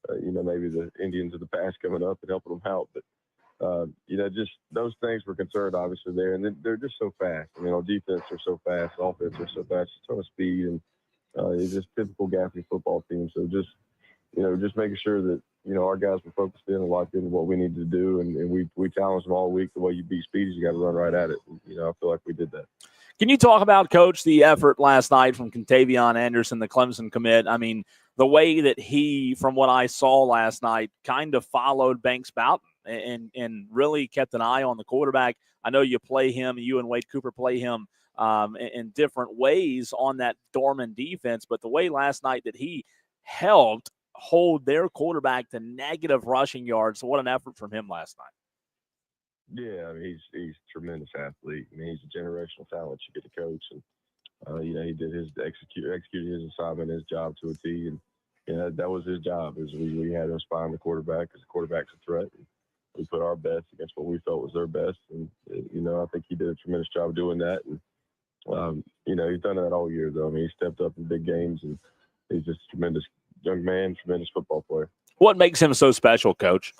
maybe the Indians of the past coming up and helping them out. But, just those things we're concerned, obviously, there. And they're just so fast. On defense, they're so fast. Offense, they're so fast. A ton of speed. And it's just typical Gaffney football team. So just making sure that, our guys were focused in and locked into what we need to do. And we challenged them all week. The way you beat speed is you got to run right at it. And, I feel like we did that.
Can you talk about, Coach, the effort last night from Contavion Anderson, the Clemson commit? I mean, the way that he, from what I saw last night, kind of followed Banks Boughton and really kept an eye on the quarterback. I know you and Wade Cooper play him in different ways on that Dorman defense, but the way last night that he helped hold their quarterback to negative rushing yards, so what an effort from him last night.
Yeah, I mean, he's a tremendous athlete. I mean, he's a generational talent you get to coach. And, he did executed his assignment, his job to a T. And, that was his job, is we had him spying the quarterback because the quarterback's a threat. And we put our best against what we felt was their best. And, I think he did a tremendous job doing that. And, he's done that all year, though. I mean, he stepped up in big games, and he's just a tremendous young man, tremendous football player. What
makes him so special, Coach?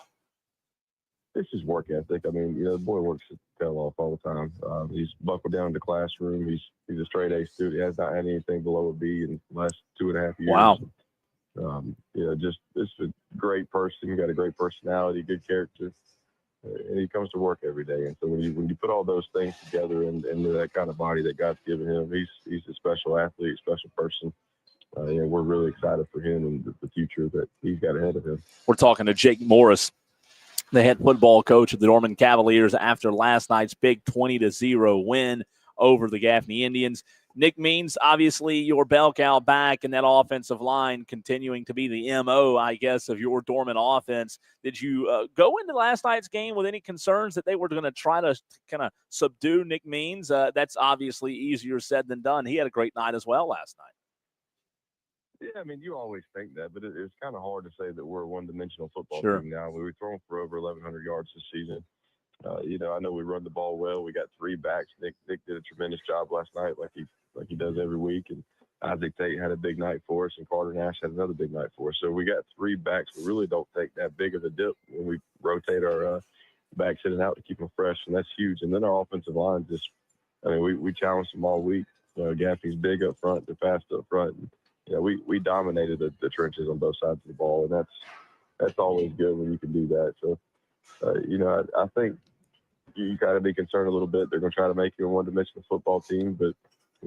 It's his work ethic. I mean, the boy works his tail off all the time. He's buckled down in the classroom. He's a straight A student. He has not had anything below a B in the last 2.5 years.
Wow.
Just a great person. Got a great personality, good character, and he comes to work every day. And so when you put all those things together into that kind of body that God's given him, he's a special athlete, special person. We're really excited for him and the future that he's got ahead of him.
We're talking to Jake Morris, the head football coach of the Dorman Cavaliers, after last night's big 20-0 win over the Gaffney Indians. Nick Means, obviously, your bell cow back, and that offensive line continuing to be the MO, I guess, of your Dorman offense. Did you go into last night's game with any concerns that they were going to try to kind of subdue Nick Means? That's obviously easier said than done. He had a great night as well last night.
Yeah, I mean, you always think that, but it's kind of hard to say that we're a one-dimensional football
Sure.
team now. We've thrown for over 1,100 yards this season. I know we run the ball well. We got 3 backs. Nick did a tremendous job last night, like he does every week. And Isaac Tate had a big night for us, and Carter Nash had another big night for us. So we got 3 backs. We really don't take that big of a dip when we rotate our backs in and out to keep them fresh, and that's huge. And then our offensive line we challenged them all week. Gaffney's big up front, they're fast up front. And, we dominated the trenches on both sides of the ball, and that's always good when you can do that. So, I think you got to be concerned a little bit. They're going to try to make you a one-dimensional football team, but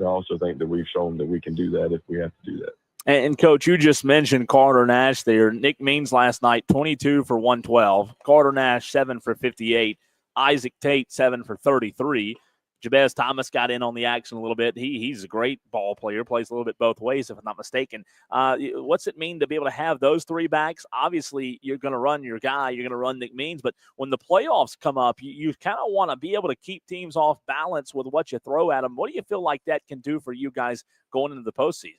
I also think that we've shown that we can do that if we have to do that.
And Coach, you just mentioned Carter Nash there. Nick Means last night, 22 for 112. Carter Nash, 7 for 58. Isaac Tate, 7 for 33. Jabez Thomas got in on the action a little bit. He's a great ball player, plays a little bit both ways, if I'm not mistaken. What's it mean to be able to have those three backs? Obviously, you're going to run your guy. You're going to run Nick Means. But when the playoffs come up, you kind of want to be able to keep teams off balance with what you throw at them. What do you feel like that can do for you guys going into the postseason?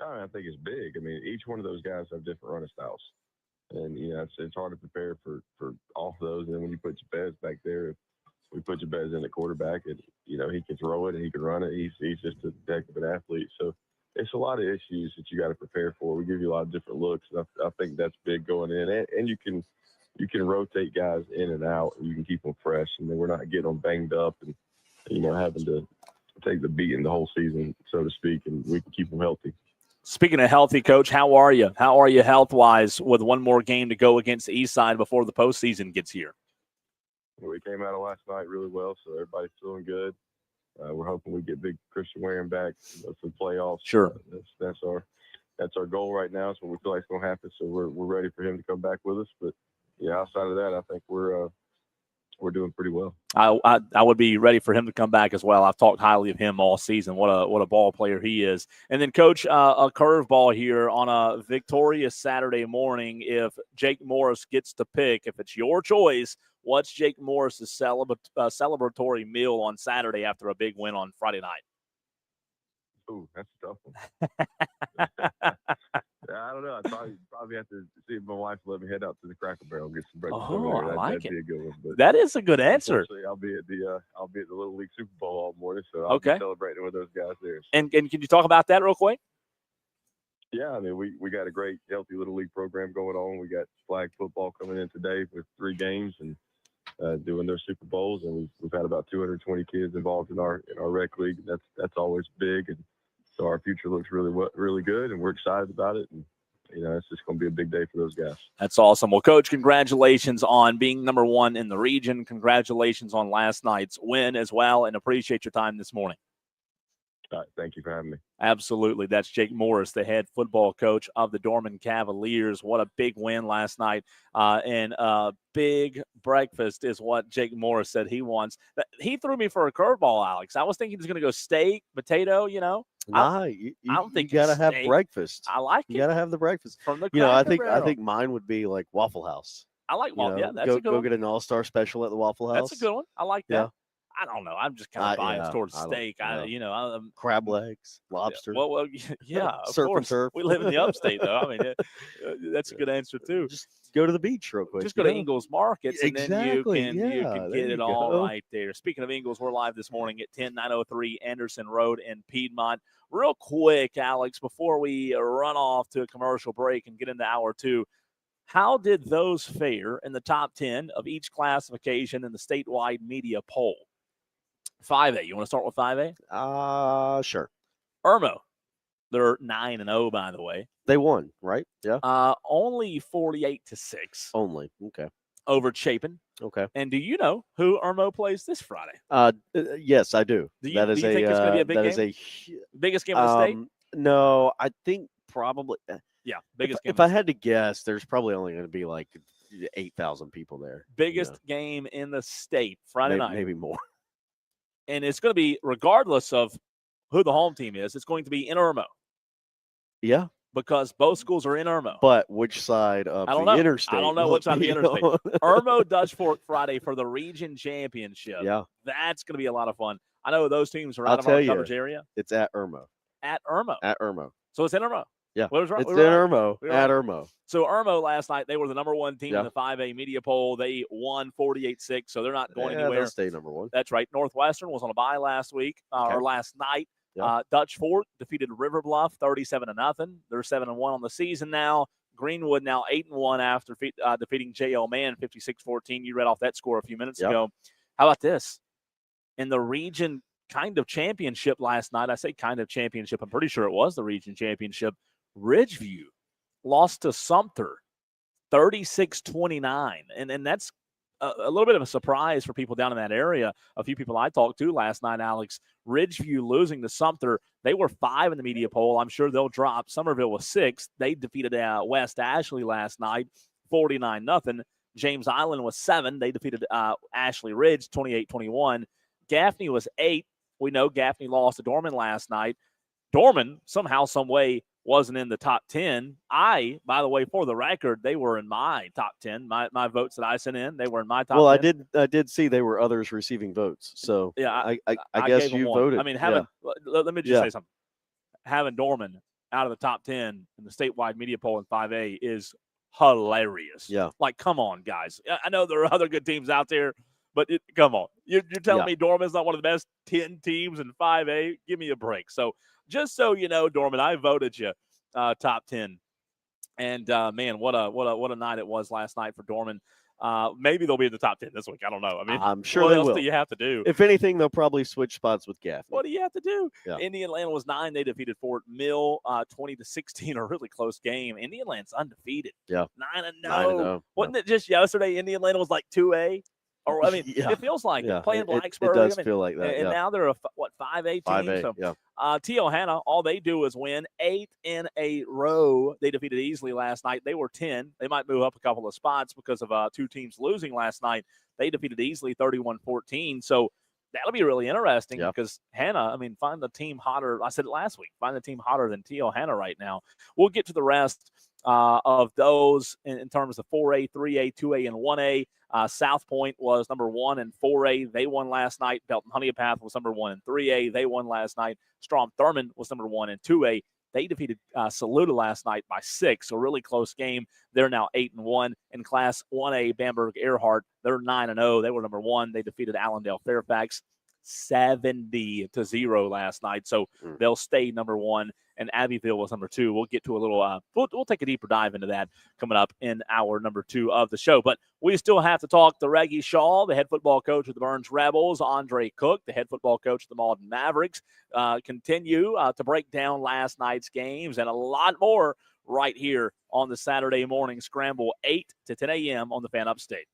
I think it's big. I mean, each one of those guys have different running styles. And, it's hard to prepare for all of those. And then when you put Jabez back there, if we put Jabez in the quarterback, and, he can throw it and he can run it. He's just a heck of an athlete. So it's a lot of issues that you got to prepare for. We give you a lot of different looks. And I think that's big going in. And you can rotate guys in and out, and you can keep them fresh. And then we're not getting them banged up and, having to take the beating the whole season, so to speak, and we can keep them healthy.
Speaking of healthy, Coach, how are you? How are you health-wise with one more game to go against the East Side before the postseason gets here?
We came out of last night really well, so everybody's feeling good. We're hoping we get big Christian Warren back for the playoffs.
Sure.
That's our goal right now. It's what we feel like is going to happen. So we're ready for him to come back with us. But yeah, outside of that, I think we're doing pretty well.
I would be ready for him to come back as well. I've talked highly of him all season. What a ball player he is. And then, Coach, a curveball here on a victorious Saturday morning. If Jake Morris gets to pick, if it's your choice, what's Jake Morris's celebratory meal on Saturday after a big win on Friday night?
Ooh, that's a tough one. I don't know. I'd probably have to see if my wife let me head out to the Cracker Barrel and get some breakfast.
I like
that'd be a good one. But
that is a good answer.
I'll be at the Little League Super Bowl all morning, so I'll
okay.
be celebrating with those guys there.
And can you talk about that real quick?
Yeah, I mean, we got a great, healthy Little League program going on. We got flag football coming in today with 3 games and doing their Super Bowls, and we've had about 220 kids involved in our rec league. That's always big, and so our future looks really good, and we're excited about it. And it's just going to be a big day for those guys.
That's awesome. Well, Coach, congratulations on being number 1 in the region. Congratulations on last night's win as well, and appreciate your time this morning.
All right, thank you for having me.
Absolutely. That's Jake Morris, the head football coach of the Dorman Cavaliers. What a big win last night. And a big breakfast is what Jake Morris said he wants. He threw me for a curveball, Alex. I was thinking he was going to go steak, potato,
Nah,
I don't think
you gotta have breakfast.
I like it.
You gotta have the breakfast.
From the
I
Barrel.
think mine would be like Waffle House.
I like Waffle. Yeah, that's a good
go
one.
get an all-star special at the Waffle House.
That's a good one. I like that.
Yeah.
I don't know. I'm just kind of biased towards steak.
Crab legs, lobster.
Well, yeah. Of
surf
course.
and turf.
We live in the upstate, though. I mean, that's a good answer too.
Just go to the beach real quick.
Just go to Ingles Markets, and then you can get it all
go.
right there. Speaking of Ingles, we're live this morning at 10903 Anderson Road in Piedmont. Real quick, Alex, before we run off to a commercial break and get into hour 2, how did those fare in the top 10 of each classification in the statewide media poll? 5A. You want to start with 5A?
Sure.
Irmo. They're 9-0, by the way.
They won, right? Yeah.
Only 48-6.
Only. Okay.
Over Chapin.
Okay.
And do you know who Irmo plays this Friday?
Yes, I do.
Do you think it's going to be a big game? Biggest game of the state?
No, I think probably.
Yeah, biggest game.
If I had to guess, there's probably only going to be like 8,000 people there.
Biggest game in the state Friday night.
Maybe more.
And it's going to be, regardless of who the home team is, it's going to be in Irmo.
Yeah.
Because both schools are in Irmo.
But which side of the interstate?
I don't know which side of the interstate. Irmo, Dutch Fork Friday for the region championship.
Yeah.
That's going to be a lot of fun. I know those teams are out of our coverage area.
It's at Irmo.
At Irmo.
At Irmo.
So it's in Irmo.
Yeah. It's in Irmo. At Irmo.
So Irmo last night, they were the number 1 team in the 5A media poll. They won 48-6, so they're not going anywhere.
They'll stay number 1.
That's right. Northwestern was on a bye last week, or last night. Yeah. Dutch Fork defeated River Bluff 37-0. They're 7-1 on the season now. Greenwood now 8-1 after defeating J.L. Mann 56-14. You read off that score a few minutes ago. How about this? In the region kind of championship last night, I say kind of championship, I'm pretty sure it was the region championship, Ridgeview lost to Sumter 36-29. And that's a little bit of a surprise for people down in that area. A few people I talked to last night, Alex. Ridgeview losing to Sumter. They were 5 in the media poll. I'm sure they'll drop. Somerville was 6. They defeated West Ashley last night, 49-0. James Island was 7. They defeated Ashley Ridge, 28-21. Gaffney was 8. We know Gaffney lost to Dorman last night. Dorman, somehow, some way, wasn't in the top 10. By the way, for the record, they were in my top 10. My votes that I sent in, they were in my top 10.
I did see they were others receiving votes. So
yeah,
I guess
gave them
you
one.
voted.
I mean, let me just say something. Having Dorman out of the top 10 in the statewide media poll in 5A is hilarious.
Yeah.
Like, come on, guys. I know there are other good teams out there, but come on. You're telling me Dorman's not one of the best 10 teams in 5A? Give me a break. So just so you know, Dorman, I voted you top 10. And man, what a night it was last night for Dorman. Maybe they'll be in the top 10 this week. I don't know. I mean,
I'm sure
what
they
else
will.
do you have to do?
If anything, they'll probably switch spots with Gaffney.
What do you have to do?
Yeah.
Indiana was 9. They defeated Fort Mill 20-16, a really close game. Indiana's undefeated.
Yeah.
9-0. Wasn't it just yesterday Indiana was like 2A? Or, I mean, it feels like playing Blacksburg.
It does feel like that.
And now they're a 5A team.
5A,
so, T.O. Hanna, all they do is win 8 in a row. They defeated easily last night. They were 10. They might move up a couple of spots because of 2 teams losing last night. They defeated easily 31-14. So that'll be really interesting because Hanna, I mean, find the team hotter. I said it last week. Find the team hotter than T.O. Hanna right now. We'll get to the rest of those in terms of 4A, 3A, 2A, and 1A. South Point was number 1 in 4A. They won last night. Belton Honeypath was number 1 in 3A. They won last night. Strom Thurmond was number 1 in 2A. They defeated Saluda last night by 6, so really close game. They're now 8-1 in Class 1A. Bamberg Earhart, they're 9-0. They were number 1. They defeated Allendale Fairfax 70-0 last night, so they'll stay number 1. And Abbeville was number 2. We'll get to a little we'll take a deeper dive into that coming up in our number 2 of the show. But we still have to talk to Reggie Shaw, the head football coach of the Burns Rebels, Andre Cook, the head football coach of the Malden Mavericks, continue to break down last night's games and a lot more right here on the Saturday morning scramble, 8 to 10 a.m. on the Fan Upstate.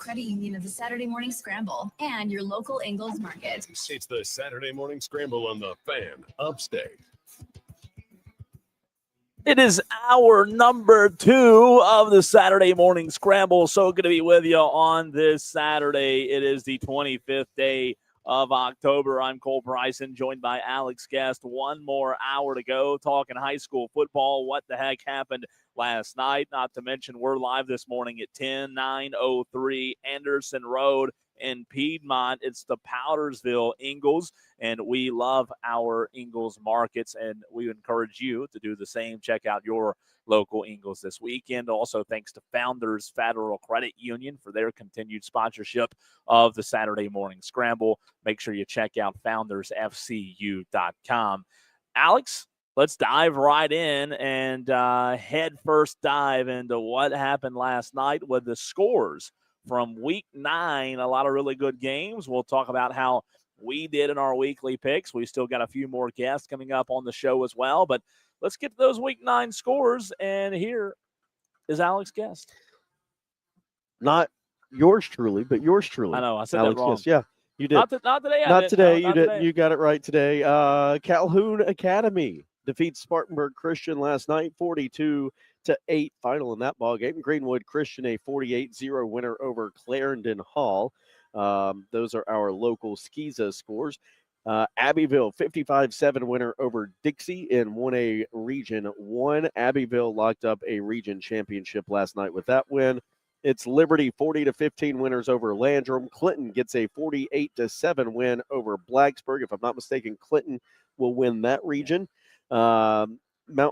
Credit Union of the Saturday Morning Scramble and your local Ingalls Market.
It's the Saturday Morning Scramble on the Fan Upstate.
It is hour number 2 of the Saturday Morning Scramble. So good to be with you on this Saturday. It is the 25th day of October. I'm Cole Bryson, joined by Alex Guest. One more hour to go, talking high school football. What the heck happened last night? Not to mention, we're live this morning at 10903 Anderson Road in Piedmont. It's the Powdersville Ingalls, and we love our Ingalls markets, and we encourage you to do the same. Check out your local Ingalls this weekend. Also, thanks to Founders Federal Credit Union for their continued sponsorship of the Saturday Morning Scramble. Make sure you check out foundersfcu.com. Alex, let's dive right in and head first dive into what happened last night with the scores from Week 9. A lot of really good games. We'll talk about how we did in our weekly picks. We still got a few more guests coming up on the show as well, but let's get to those Week 9 scores, and here is Alex Guest.
Not yours truly, but yours truly.
I know, I said
Alex
that wrong.
Guest. Yeah, you did.
Not today.
Not today.
No,
You
not
did.
today.
You got it right today. Calhoun Academy defeats Spartanburg Christian last night, 42-8 final in that ball game. Greenwood Christian, a 48-0 winner over Clarendon Hall. Those are our local SCISA scores. Abbeville, 55-7 winner over Dixie in 1A Region 1. Abbeville locked up a region championship last night with that win. It's Liberty, 40-15 winners over Landrum. Clinton gets a 48-7 win over Blacksburg. If I'm not mistaken, Clinton will win that region. Mountain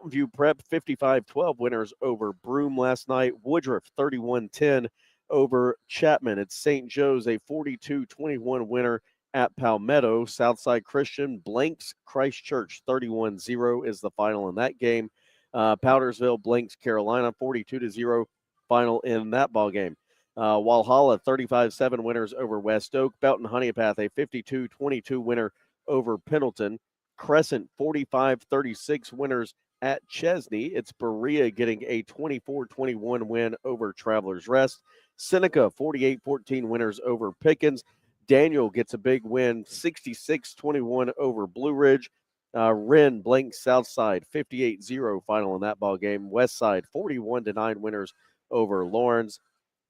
View Prep, 55-12 winners over Broome last night. Woodruff, 31-10 over Chapman. It's St. Joe's, a 42-21 winner at Palmetto. Southside Christian blanks Christchurch, 31-0 is the final in that game. Powdersville blanks Carolina, 42-0 final in that ball game. Walhalla, 35-7 winners over West Oak. Belton Honeypath, a 52-22 winner over Pendleton. Crescent, 45-36 winners at Chesney. It's Berea getting a 24-21 win over Travelers Rest. Seneca, 48-14 winners over Pickens. Daniel gets a big win, 66-21 over Blue Ridge. Wren blanks Southside, 58-0 final in that ball game. Westside, 41-9 winners over Lawrence.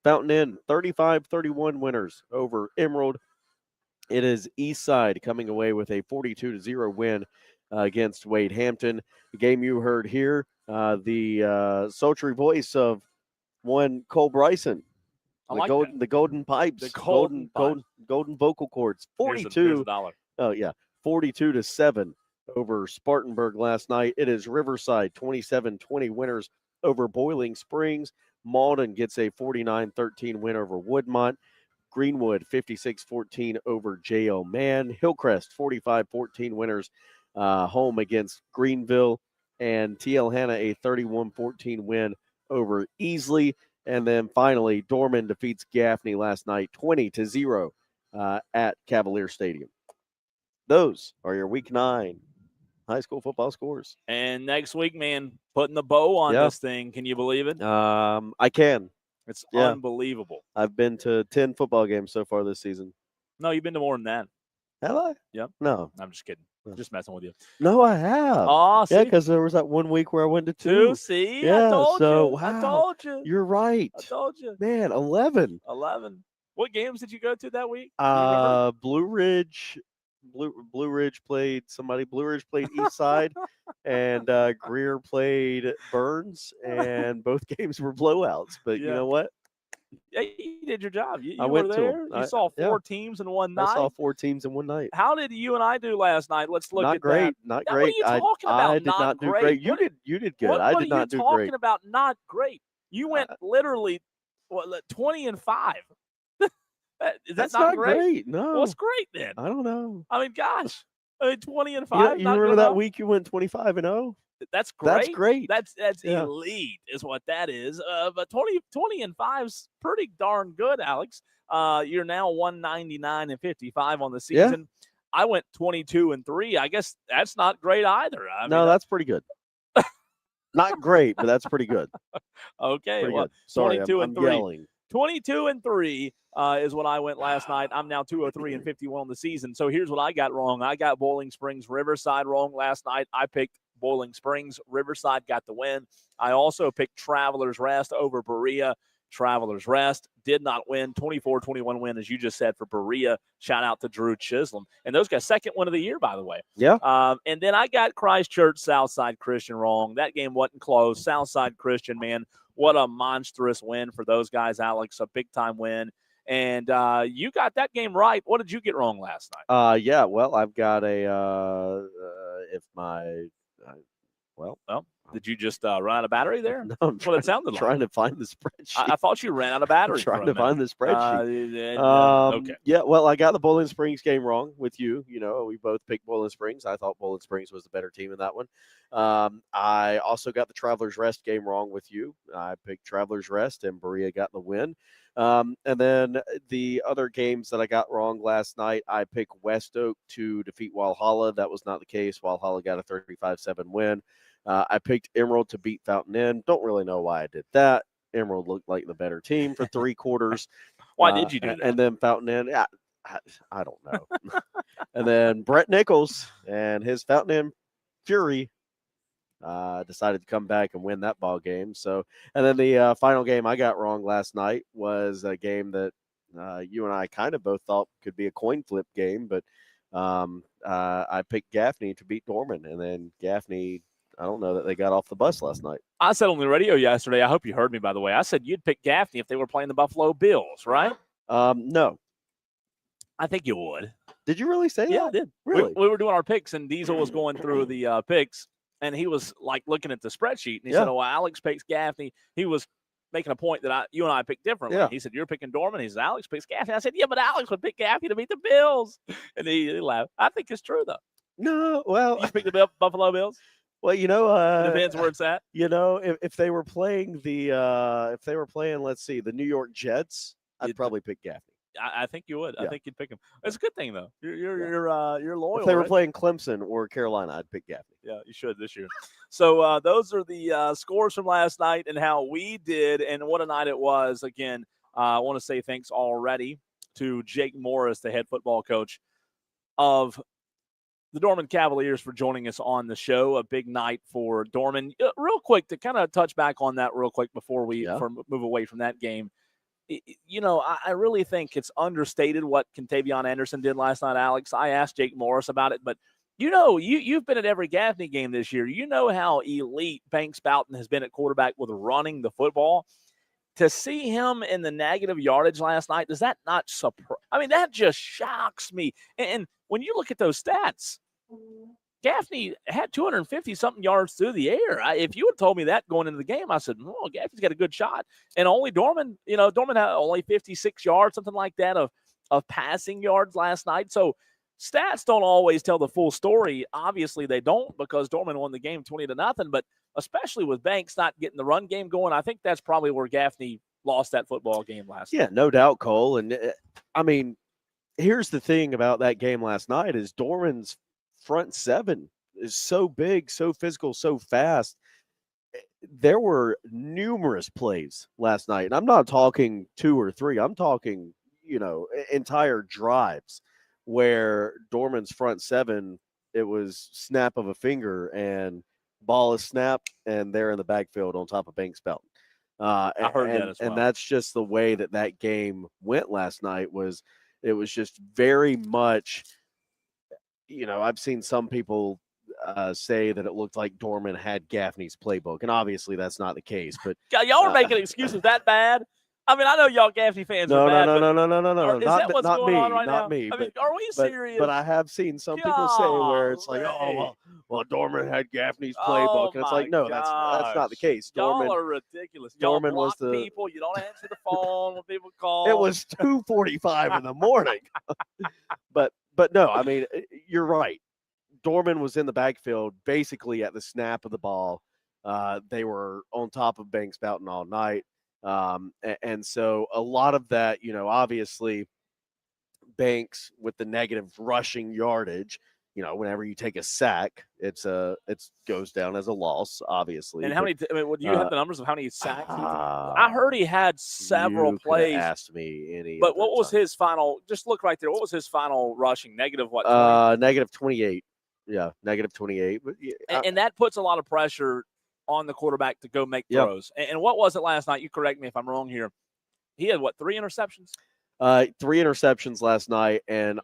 Fountain Inn, 35-31 winners over Emerald. It is Eastside coming away with a 42-0 win against Wade Hampton. The game you heard here, the sultry voice of one Cole Bryson. The golden pipes,
The golden
vocal cords. 42.
Here's $1.
Oh yeah, 42-7 over Spartanburg last night. It is Riverside, 27-20 winners over Boiling Springs. Malden gets a 49-13 win over Woodmont. Greenwood, 56-14 over J.O. Mann. Hillcrest, 45-14 winners home against Greenville. And T.L. Hanna, a 31-14 win over Easley. And then finally, Dorman defeats Gaffney last night, 20-0 at Cavalier Stadium. Those are your Week 9 high school football scores.
And next week, man, putting the bow on this thing. Can you believe it?
I can.
It's unbelievable.
I've been to 10 football games so far this season.
No, you've been to more than that.
Have I?
Yep.
No.
I'm just kidding. Just messing with you.
No, I have.
Oh, see?
Yeah, because there was that 1 week where I went to 2.
See?
Yeah,
I told
so,
you.
wow.
I told you.
You're right.
I told you.
Man, 11.
11. What games did you go to that week? Do you remember?
Blue Ridge played somebody. Blue Ridge played Eastside, and Greer played Burns, and both games were blowouts. But you know what?
Yeah, you did your job. You
I
were
went to
there.
'em.
You saw 4 teams in one night.
I saw 4 teams in one night.
How did you and I do last night? Let's look
Not
at
great.
that.
Not
Now,
great.
What are you talking about?
I did not do great. You did good.
What
I did not
are
do
you talking
great.
about? Not great. You went literally 20-5. That's not great.
No.
What's great then?
I don't know.
I mean, gosh. 20-5.
You remember that week you went 25-0?
That's great.
That's great.
That's elite, is what that is. But 20-5's pretty darn good, Alex. You're now 199-55 on the season. I went 22-3. I guess that's not great either.
No, that's pretty good. Not great, but that's pretty good.
Okay,
Pretty
well,
good. Sorry,
22
I'm
and 3.
yelling.
22-3 is what I went last night. I'm now 203-51 on the season. So here's what I got wrong. I got Boiling Springs Riverside wrong last night. I picked Boiling Springs. Riverside got the win. I also picked Travelers Rest over Berea. Travelers Rest did not win. 24-21 win, as you just said, for Berea. Shout out to Drew Chisholm. And those guys, second win of the year, by the way.
Yeah.
And then I got Christchurch Southside Christian wrong. That game wasn't close. Southside Christian, man, what a monstrous win for those guys, Alex. A big-time win. And you got that game right. What did you get wrong last night?
Yeah, well, I've got
Did you just run out of battery there?
No, I'm
That's what it sounded like.
trying to find the spreadsheet.
I thought you ran out of battery.
Trying to find the spreadsheet.
Okay.
Yeah, well, I got the Bowling Springs game wrong with you. You know, we both picked Bowling Springs. I thought Bowling Springs was the better team in that one. I also got the Travelers Rest game wrong with you. I picked Travelers Rest, and Berea got the win. And then the other games that I got wrong last night, I picked West Oak to defeat Walhalla. That was not the case. Walhalla got a 35-7 win. I picked Emerald to beat Fountain Inn. Don't really know why I did that. Emerald looked like the better team for 3 quarters.
Why did you do that?
And then Fountain Inn, I don't know. And then Brett Nichols and his Fountain Inn Fury decided to come back and win that ball game. So, and then the final game I got wrong last night was a game that you and I kind of both thought could be a coin flip game, but I picked Gaffney to beat Dorman, and then Gaffney, I don't know that they got off the bus last night.
I said on the radio yesterday, I hope you heard me, by the way. I said you'd pick Gaffney if they were playing the Buffalo Bills, right?
No.
I think you would.
Did you really say that?
Yeah, I did.
Really?
We were doing our picks, and Diesel was going through the picks, and he was like looking at the spreadsheet, and he said, "Oh, Alex picks Gaffney." He was making a point that you and I picked differently.
Yeah.
He said, "You're picking Dorman." He said, "Alex picks Gaffney." I said, "Yeah, but Alex would pick Gaffney to beat the Bills," and he laughed. I think it's true though.
No, well,
You picked the Buffalo Bills.
well, you know,
Depends where it's at.
you know, if they were playing let's see, the New York Jets, I'd probably pick Gaffney.
I think you would.
Yeah.
I think you'd pick him. It's a good thing though. You're loyal.
If they were
right?
playing Clemson or Carolina, I'd pick Gaffney.
Yeah, you should this year. So those are the scores from last night and how we did and what a night it was. Again, I want to say thanks already to Jake Morris, the head football coach of the Dorman Cavaliers, for joining us on the show. A big night for Dorman. Real quick, to kind of touch back on that real quick before we move away from that game. You know, I really think it's understated what Contavion Anderson did last night, Alex. I asked Jake Morris about it, but you know, you've been at every Gaffney game this year. You know how elite Banks Boughton has been at quarterback with running the football. To see him in the negative yardage last night, does that not surprise? I mean, that just shocks me. And when you look at those stats, Gaffney had 250-something yards through the air. If you had told me that going into the game, I said, "Oh, Gaffney's got a good shot." And only Dorman, Dorman had only 56 yards, something like that, of passing yards last night. So stats don't always tell the full story. Obviously, they don't, because Dorman won the game 20-0. But especially with Banks not getting the run game going, I think that's probably where Gaffney lost that football game last night.
Yeah, no doubt, Cole. And I mean, here's the thing about that game last night is Dorman's front seven is so big, so physical, so fast. There were numerous plays last night, and I'm not talking 2 or 3. I'm talking, entire drives where Dorman's front seven, it was snap of a finger and ball is snapped, and they're in the backfield on top of Banks Boughton.
I heard that as well.
And that's just the way that game went last night. It was just very much. I've seen some people say that it looked like Dorman had Gaffney's playbook, and obviously that's not the case. But
y'all are making excuses that bad. I mean, I know y'all Gaffney fans are bad.
No.
Is that what's going on right
not
now?
me.
I mean, are we serious?
But I have seen some people say where it's like, well, Dorman had Gaffney's playbook, and it's like, no, that's not the case.
Y'all are ridiculous. Y'all
Dorman
block
was
people. You don't answer the phone when people call.
It was 2:45 in the morning. But no, I mean, you're right. Dorman was in the backfield basically at the snap of the ball. They were on top of Banks Boughton all night. And so a lot of that, obviously Banks with the negative rushing yardage, whenever you take a sack, it goes down as a loss, obviously.
And how many? Do you have the numbers of how many sacks? I heard he had several
you
plays.
Asked me any.
But what was his final? Just look right there. What was his final rushing? Negative what?
Negative 28. Yeah, negative 28. But
and that puts a lot of pressure on the quarterback to go make throws. And what was it last night? You correct me if I'm wrong here. He had 3 interceptions?
3 interceptions last night, and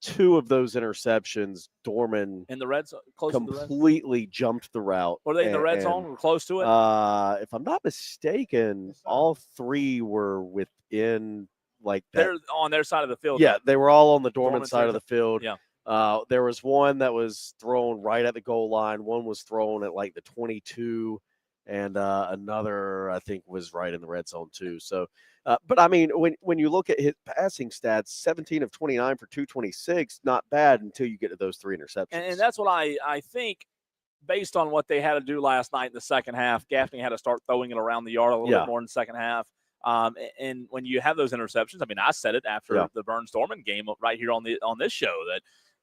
2 of those interceptions, Dorman
in the red zone,
completely jumped the route.
Were they in the red zone or close to it?
If I'm not mistaken, all 3 were within that.
They're on their side of the field.
Yeah, they were all on the Dorman side of the field.
Yeah.
There was one that was thrown right at the goal line. One was thrown at the 22, and another I think was right in the red zone too. So. But I mean, when you look at his passing stats, 17 of 29 for 226, not bad until you get to those 3 interceptions.
And that's what I think, based on what they had to do last night in the second half, Gaffney had to start throwing it around the yard a little bit more in the second half. And when you have those interceptions, I mean, I said it after the Burns-Dorman game right here on this show that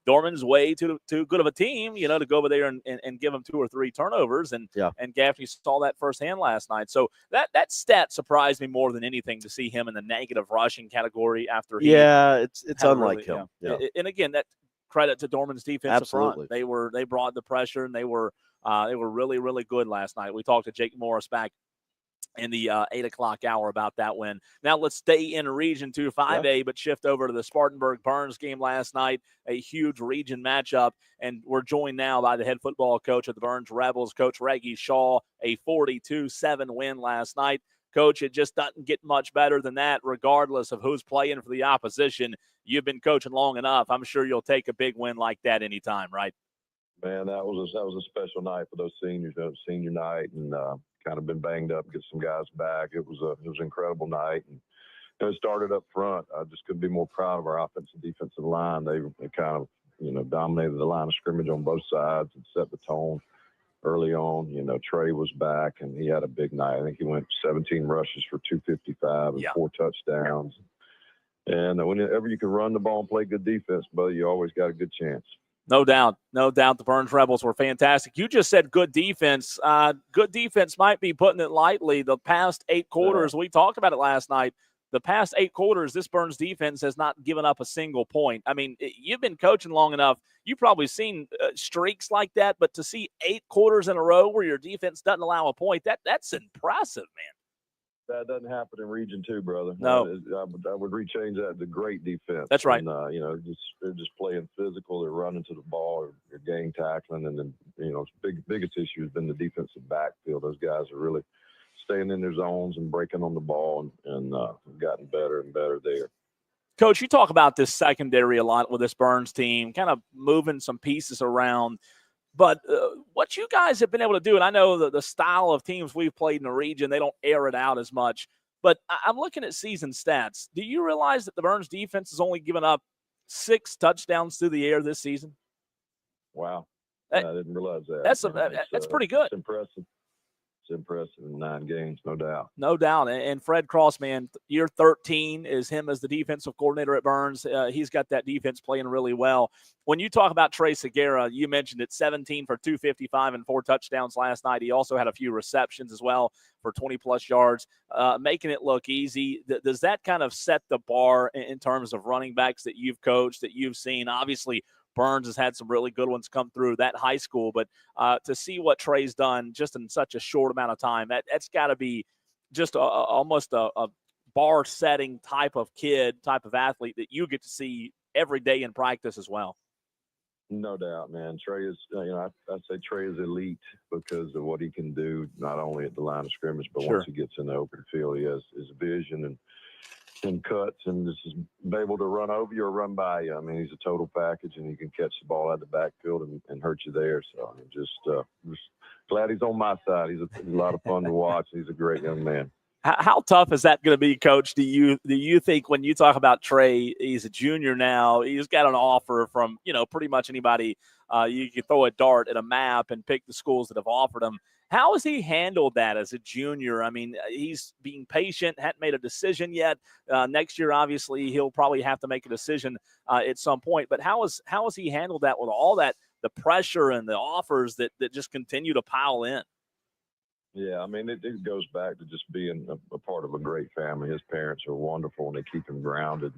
Dorman's way too good of a team, to go over there and give them 2 or 3 turnovers. And Gaffney saw that firsthand last night. So that stat surprised me more than anything to see him in the negative rushing category after he
it's unlike him.
Yeah. And again, that credit to Dorman's defensive front. They brought the pressure, and they were really, really good last night. We talked to Jake Morris back in the 8 o'clock hour about that win. Now let's stay in Region 2 5A, but shift over to the Spartanburg-Burns game last night, a huge region matchup. And we're joined now by the head football coach of the Burns Rebels, Coach Reggie Shaw, a 42-7 win last night. Coach, it just doesn't get much better than that, regardless of who's playing for the opposition. You've been coaching long enough. I'm sure you'll take a big win like that anytime, right?
Man, that was a special night for those seniors. Senior night, and kind of been banged up, get some guys back. It was an incredible night, and it started up front. I just couldn't be more proud of our offensive and defensive line. They kind of dominated the line of scrimmage on both sides and set the tone early on. Trey was back, and he had a big night. I think he went 17 rushes for 255 and 4 touchdowns. And whenever you can run the ball and play good defense, buddy, you always got a good chance.
No doubt. The Burns Rebels were fantastic. You just said good defense. Good defense might be putting it lightly. The past 8 quarters, we talked about it last night. The past 8 quarters, this Burns defense has not given up a single point. I mean, you've been coaching long enough. You've probably seen streaks like that, but to see 8 quarters in a row where your defense doesn't allow a point, that's impressive, man.
That doesn't happen in Region 2, brother.
No.
I would rechange that to great defense.
That's right.
And, they're just playing physical. They're running to the ball. They're gang tackling. And then, biggest issue has been the defensive backfield. Those guys are really staying in their zones and breaking on the ball and gotten better and better there.
Coach, you talk about this secondary a lot with this Burns team, kind of moving some pieces around. But what you guys have been able to do, and I know the style of teams we've played in the region, they don't air it out as much. But I'm looking at season stats. Do you realize that the Burns defense has only given up 6 touchdowns through the air this season?
Wow. I didn't realize that.
That's pretty good.
It's impressive. It's impressive in 9 games, no doubt.
No doubt. And Fred Crossman, year 13 is him as the defensive coordinator at Burns. He's got that defense playing really well. When you talk about Trey Segura, you mentioned it, 17 for 255 and 4 touchdowns last night. He also had a few receptions as well for 20-plus yards, making it look easy. Does that kind of set the bar in terms of running backs that you've coached, that you've seen? Obviously, Burns has had some really good ones come through that high school, but to see what Trey's done just in such a short amount of time, that's got to be just almost a bar-setting type of kid, type of athlete that you get to see every day in practice as well.
No doubt, man. Trey is, I say Trey is elite because of what he can do, not only at the line of scrimmage, but once he gets in the open field, he has his vision and cuts and just is able to run over you or run by you. I mean, he's a total package, and he can catch the ball out of the backfield and hurt you there. So I'm just glad he's on my side. He's a lot of fun to watch. He's a great young man.
How tough is that going to be, Coach? Do you think when you talk about Trey, he's a junior now, he's got an offer from pretty much anybody you can throw a dart at a map and pick the schools that have offered him. How has he handled that as a junior? I mean, he's being patient, hadn't made a decision yet. Next year, obviously, he'll probably have to make a decision at some point. But how has he handled that with all that, the pressure and the offers that just continue to pile in?
Yeah, I mean, it goes back to just being a part of a great family. His parents are wonderful, and they keep him grounded.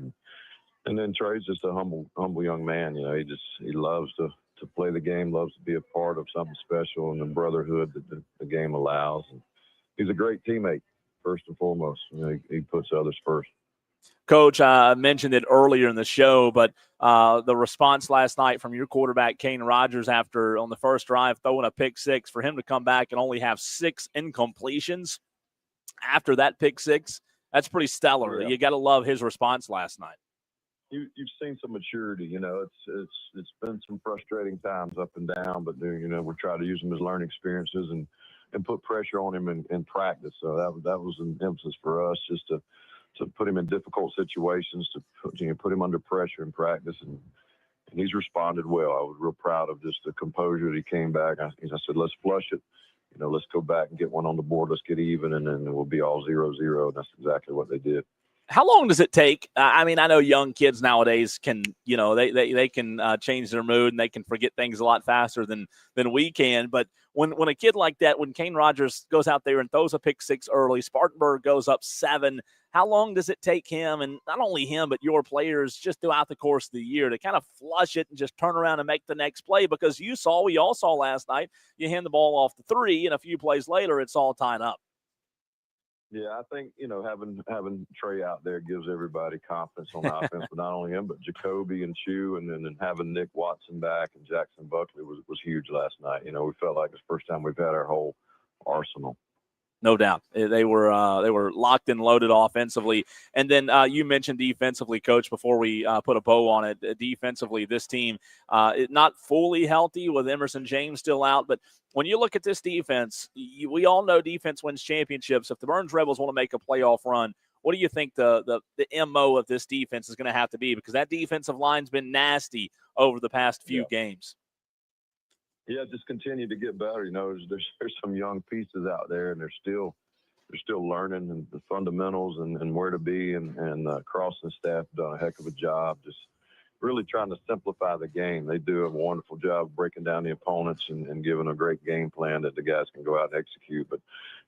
And then Trey's just a humble young man. You know, he loves to play the game, loves to be a part of something special and the brotherhood that the game allows. And he's a great teammate, first and foremost. You know, he puts others first.
Coach, I mentioned it earlier in the show, but the response last night from your quarterback, Kane Rogers, after on the first drive throwing a pick six, for him to come back and only have 6 incompletions after that pick six, that's pretty stellar.
Yeah.
You got to love his response last night.
You've seen some maturity. You know, it's been some frustrating times up and down, but you know, we try to use them as learning experiences and put pressure on him in practice. So that was an emphasis for us, just to put him in difficult situations, to put him under pressure in practice, and he's responded well. I was real proud of just the composure that he came back. I said, let's flush it. You know, let's go back and get one on the board. Let's get even, and then we'll be all 0-0. And that's exactly what they did.
How long does it take? I mean, I know young kids nowadays can, you know, they can change their mood and they can forget things a lot faster than we can. But when a kid like that, when Kane Rogers goes out there and throws a pick six early, Spartanburg goes up 7, how long does it take him, and not only him, but your players just throughout the course of the year, to kind of flush it and just turn around and make the next play? Because we all saw last night, you hand the ball off the 3, and a few plays later, it's all tied up.
Yeah, I think, you know, having Trey out there gives everybody confidence on offense, but not only him, but Jacoby and Chew, and then having Nick Watson back and Jackson Buckley was huge last night. You know, we felt like it's the first time we've had our whole arsenal.
No doubt. They were locked and loaded offensively. And then you mentioned defensively, Coach, before we put a bow on it. Defensively, this team not fully healthy with Emerson James still out. But when you look at this defense, we all know defense wins championships. If the Burns Rebels want to make a playoff run, what do you think the MO of this defense is going to have to be? Because that defensive line's been nasty over the past few games.
Yeah, just continue to get better. You know, there's some young pieces out there, and they're still learning and the fundamentals and where to be. And Cross and staff done a heck of a job, just really trying to simplify the game. They do a wonderful job breaking down the opponents and giving a great game plan that the guys can go out and execute. But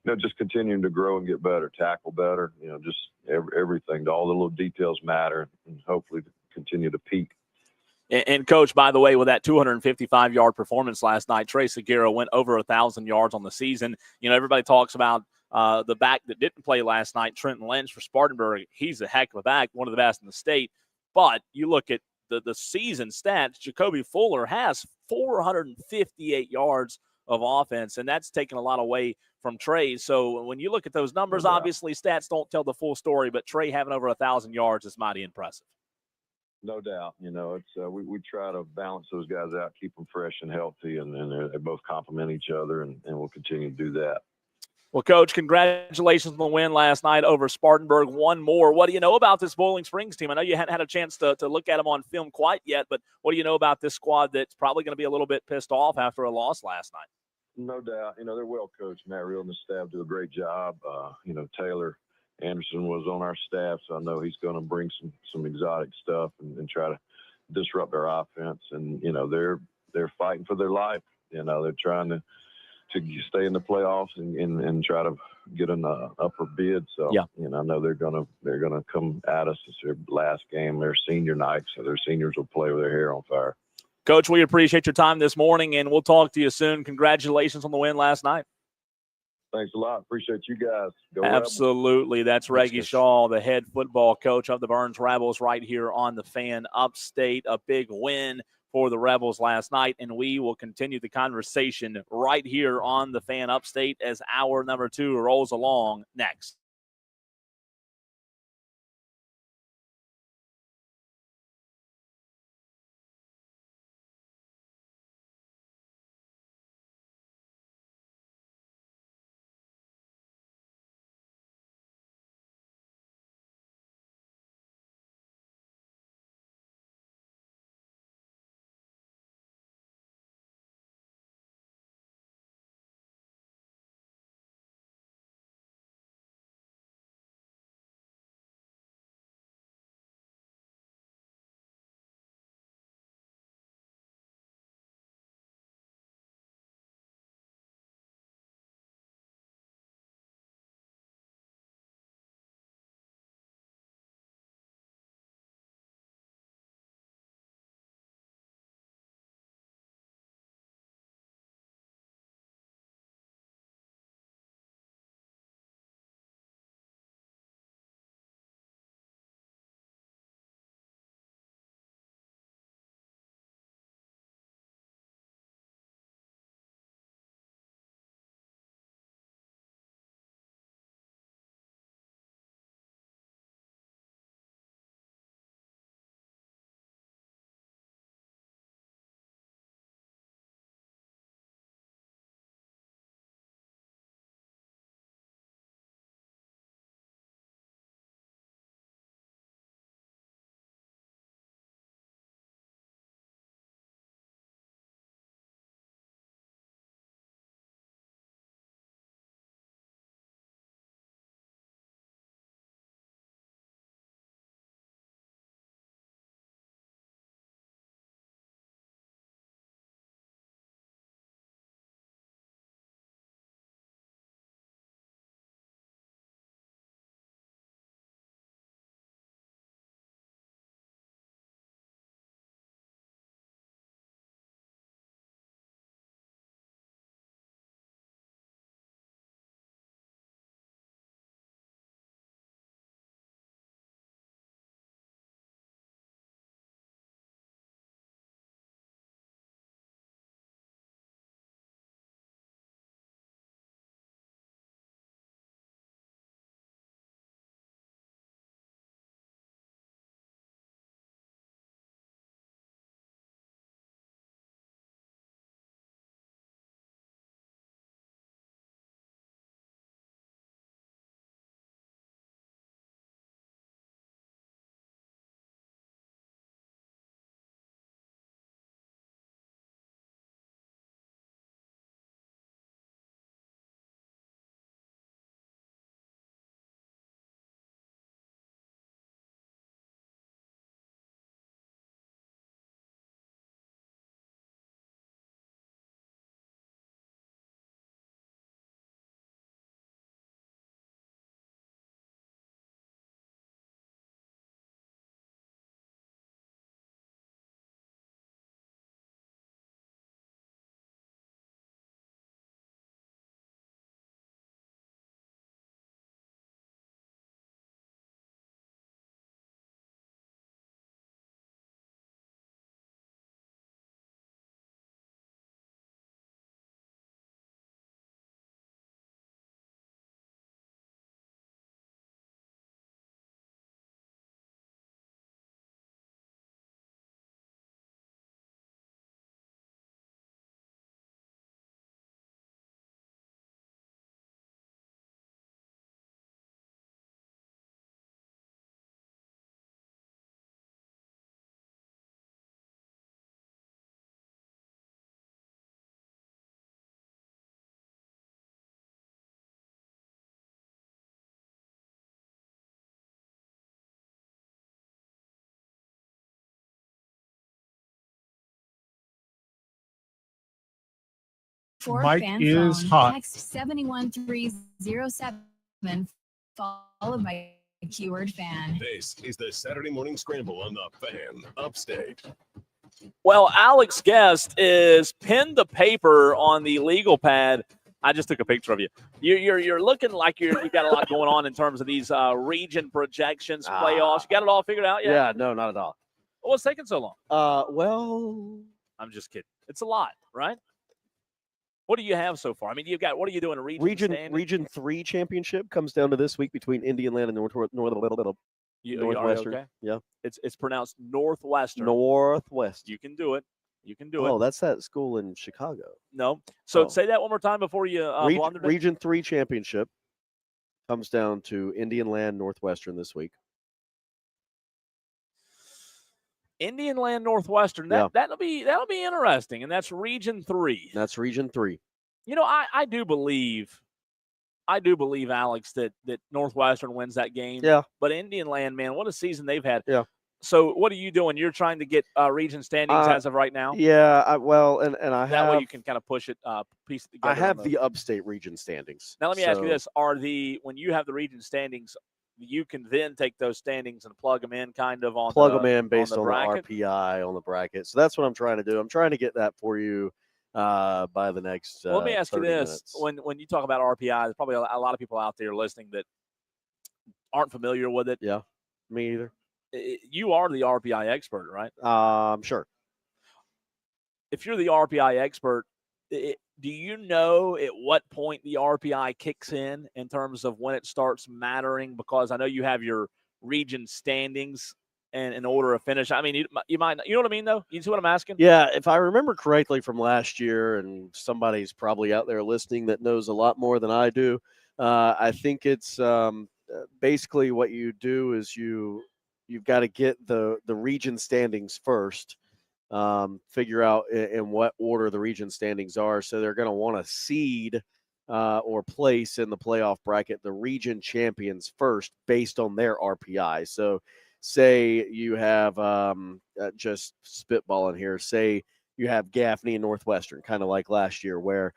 you know, just continuing to grow and get better, tackle better. You know, just everything. All the little details matter, and hopefully continue to peak.
And, Coach, by the way, with that 255-yard performance last night, Trey Segura went over 1,000 yards on the season. You know, everybody talks about the back that didn't play last night, Trenton Lynch for Spartanburg. He's a heck of a back, one of the best in the state. But you look at the season stats, Jacoby Fuller has 458 yards of offense, and that's taken a lot away from Trey. So when you look at those numbers, obviously stats don't tell the full story, but Trey having over 1,000 yards is mighty impressive.
No doubt. You know, it's we try to balance those guys out, keep them fresh and healthy, and they both complement each other, and we'll continue to do that.
Well, Coach, congratulations on the win last night over Spartanburg. One more. What do you know about this Boiling Springs team? I know you hadn't had a chance to look at them on film quite yet, but what do you know about this squad that's probably going to be a little bit pissed off after a loss last night?
No doubt. You know, they're well coached. Matt Reel and the staff do a great job. You know, Taylor Anderson was on our staff, so I know he's going to bring some exotic stuff and try to disrupt our offense. And you know, they're fighting for their life. You know, they're trying to stay in the playoffs and try to get an upper bid. So you know, I know they're gonna come at us. It's their last game, their senior night, so their seniors will play with their hair on fire.
Coach, we appreciate your time this morning, and we'll talk to you soon. Congratulations on the win last night.
Thanks a lot. Appreciate you guys. Go
Absolutely. That's Reggie Shaw, the head football coach of the Burns Rebels, right here on the Fan Upstate. A big win for the Rebels last night, and we will continue the conversation right here on the Fan Upstate as hour number 2 rolls along next.
For
Mike
fan
is
phone,
hot.
text 71307 followed by keyword fan.
This is the Saturday Morning Scramble on the Fan Upstate.
Well, Alex Guest is pinned the paper on the legal pad. I just took a picture of you. You're looking like you've got a lot going on in terms of these region projections, playoffs. You got it all figured out yet?
Yeah, no, not at all.
What's taking so long?
Well,
I'm just kidding. It's a lot, right? What do you have so far? I mean, what are you doing?
Region 3 championship comes down to this week between Indian Land and Northwestern.
Okay?
Yeah,
It's pronounced Northwestern.
Northwest.
You can do it. You can do it.
Oh, that's that school in Chicago.
No. So
Oh.
say that one more time before you blundered it.
Region 3 championship comes down to Indian Land Northwestern this week.
Indian Land Northwestern. That'll be interesting, and that's Region 3.
That's Region 3.
You know, I do believe, Alex, that Northwestern wins that game.
Yeah.
But Indian Land, man, what a season they've had.
Yeah.
So what are you doing? You're trying to get region standings as of right now.
Yeah. And I have
that way you can kind of push it, piece it together.
I have the upstate region standings.
Now let me ask you this: when you have the region standings, you can then take those standings and plug them in, kind of on
them in based on the
bracket?
RPI on the bracket. So that's what I'm trying to do. I'm trying to get that for you by the next.
Let me ask you this:
minutes.
when you talk about RPI, there's probably a lot of people out there listening that aren't familiar with it.
Yeah, me either.
You are the RPI expert, right?
Sure.
If you're the RPI expert, do you know at what point the RPI kicks in terms of when it starts mattering? Because I know you have your region standings and in order of finish. I mean, you might, you know what I mean, though? You see what I'm asking?
Yeah, if I remember correctly from last year, and somebody's probably out there listening that knows a lot more than I do, I think it's basically what you do is you've got to get the region standings first. Figure out in what order the region standings are. So they're going to want to seed or place in the playoff bracket the region champions first based on their RPI. So say you have just spitballing here. Say you have Gaffney and Northwestern, kind of like last year, where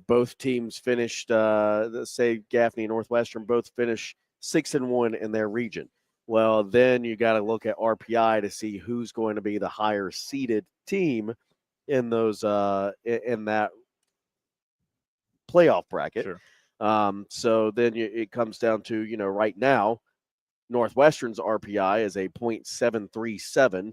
both teams finished. Say Gaffney and Northwestern both finish 6-1 in their region. Well, then you got to look at RPI to see who's going to be the higher seeded team in those in that playoff bracket.
Sure.
So then it comes down to, right now, Northwestern's RPI is a 0.737.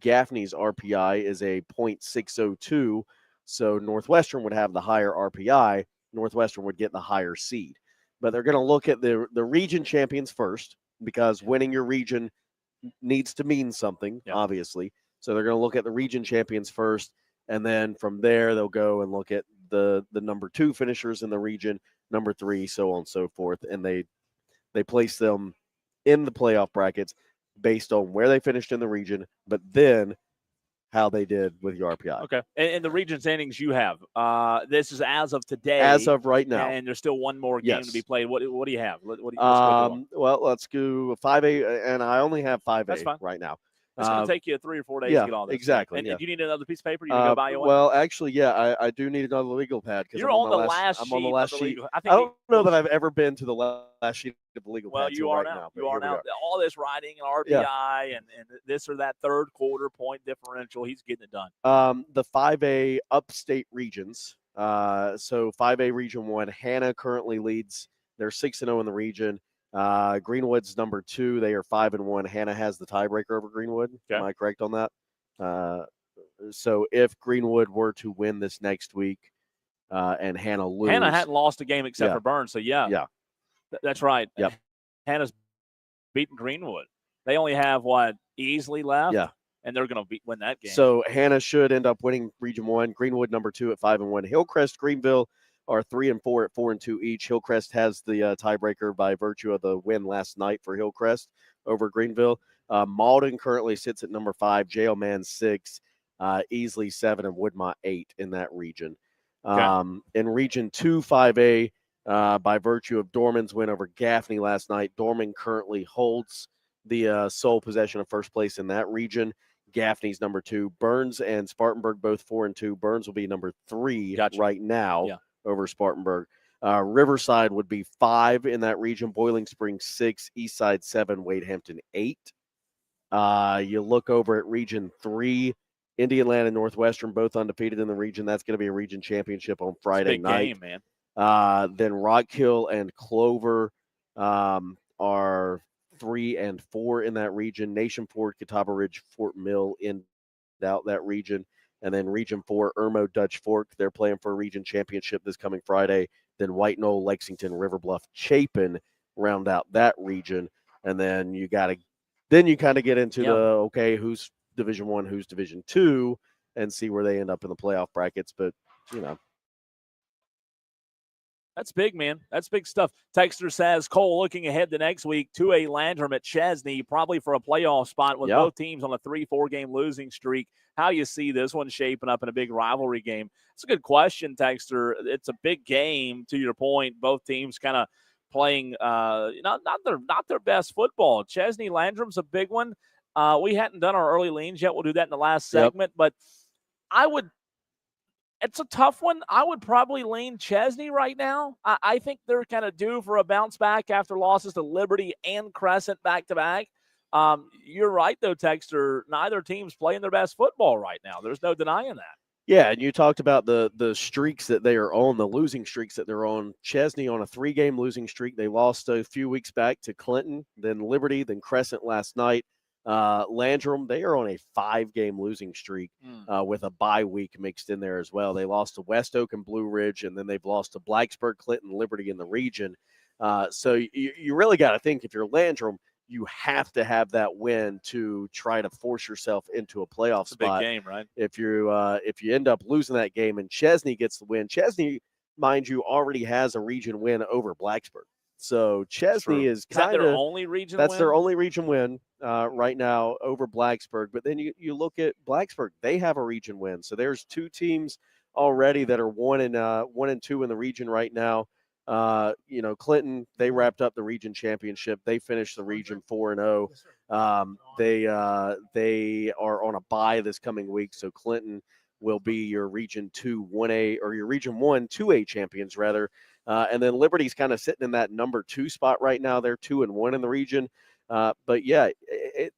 Gaffney's RPI is a 0.602. So Northwestern would have the higher RPI. Northwestern would get the higher seed. But they're going to look at the region champions first, because winning your region needs to mean something, obviously. So they're going to look at the region champions first, and then from there they'll go and look at the number 2 finishers in the region, number 3, so on and so forth, and they place them in the playoff brackets based on where they finished in the region, but then how they did with your RPI.
Okay. And the region standings you have, this is as of today.
As of right now.
And there's still one more game to be played. What do you have? Let's
well, let's go 5A, and I only have 5A right now.
It's going to take you 3 or 4 days to get all this.
Exactly.
And do you need another piece of paper? You need to go buy you one?
Well, actually, I do need another legal pad.
You're on the last sheet.
I'm on the last sheet.
I
don't know that I've ever been to the last sheet of the legal pad.
Well, you are now. You are now. All this writing and RPI and this or that third quarter point differential, he's getting it done.
The 5A upstate regions. So 5A Region 1, Hannah currently leads. They're 6-0 in the region. Greenwood's number 2. They are 5-1. Hannah has the tiebreaker over Greenwood.
Okay.
Am I correct on that? So if Greenwood were to win this next week and Hannah lose.
Hannah hadn't lost a game except for Burns. So, yeah. That's right.
Yep.
Hannah's beaten Greenwood. They only have, Easley left?
Yeah.
And they're going to win that game.
So Hannah should end up winning Region 1. Greenwood number 2 at 5-1. Hillcrest, Greenville are 3-4 at 4-2 each. Hillcrest has the tiebreaker by virtue of the win last night for Hillcrest over Greenville. Malden currently sits at number 5. JL Man 6, Easley 7, and Woodmont 8 in that region.
Okay.
In Region 2, 5A, by virtue of Dorman's win over Gaffney last night, Dorman currently holds the sole possession of first place in that region. Gaffney's number 2. Burns and Spartanburg both 4-2. Burns will be number 3 right now over Spartanburg. Riverside would be 5 in that region. Boiling Springs 6. Eastside 7. Wade Hampton 8. You look over at Region 3. Indian Land and Northwestern both undefeated in the region. That's going to be a region championship on Friday night.
Game, man.
Then Rock Hill and Clover are 3 and 4 in that region. Nation Ford, Catawba Ridge, Fort Mill in out that region. And then Region 4, Irmo, Dutch Fork, they're playing for a region championship this coming Friday. Then White Knoll, Lexington, River Bluff, Chapin round out that region. And then you kind of get into who's Division 1, who's Division 2, and see where they end up in the playoff brackets. But,
That's big, man. That's big stuff. Texter says, Cole, looking ahead to next week, 2A Landrum at Chesney, probably for a playoff spot with both teams on a 3-4 game losing streak. How you see this one shaping up in a big rivalry game? It's a good question, Texter. It's a big game, to your point. Both teams kind of playing not their best football. Chesney Landrum's a big one. We hadn't done our early leans yet. We'll do that in the last segment, but it's a tough one. I would probably lean Chesney right now. I think they're kind of due for a bounce back after losses to Liberty and Crescent back-to-back. You're right, though, Texter. Neither team's playing their best football right now. There's no denying that.
Yeah, and you talked about the streaks that they are on, the losing streaks that they're on. Chesney on a 3-game losing streak. They lost a few weeks back to Clinton, then Liberty, then Crescent last night. Landrum, they are on a 5-game losing streak with a bye week mixed in there as well. They lost to West Oak and Blue Ridge, and then they've lost to Blacksburg, Clinton, Liberty in the region. So you really got to think, if you're Landrum, you have to have that win to try to force yourself into a playoff spot.
Big game, right?
If you end up losing that game and Chesney gets the win, Chesney, mind you, already has a region win over Blacksburg. So Chesney is kind of
their only region
that's
win?
their only region win right now over Blacksburg. But then you look at Blacksburg; they have a region win. So there's 2 teams already that are 1 and 2 in the region right now. Clinton, they wrapped up the region championship. They finished the region 4-0. They are on a bye this coming week, so Clinton will be your region 2 1A or your region 1 2A champions rather. And then Liberty's kind of sitting in that number 2 spot right now. They're 2-1 in the region. But yeah,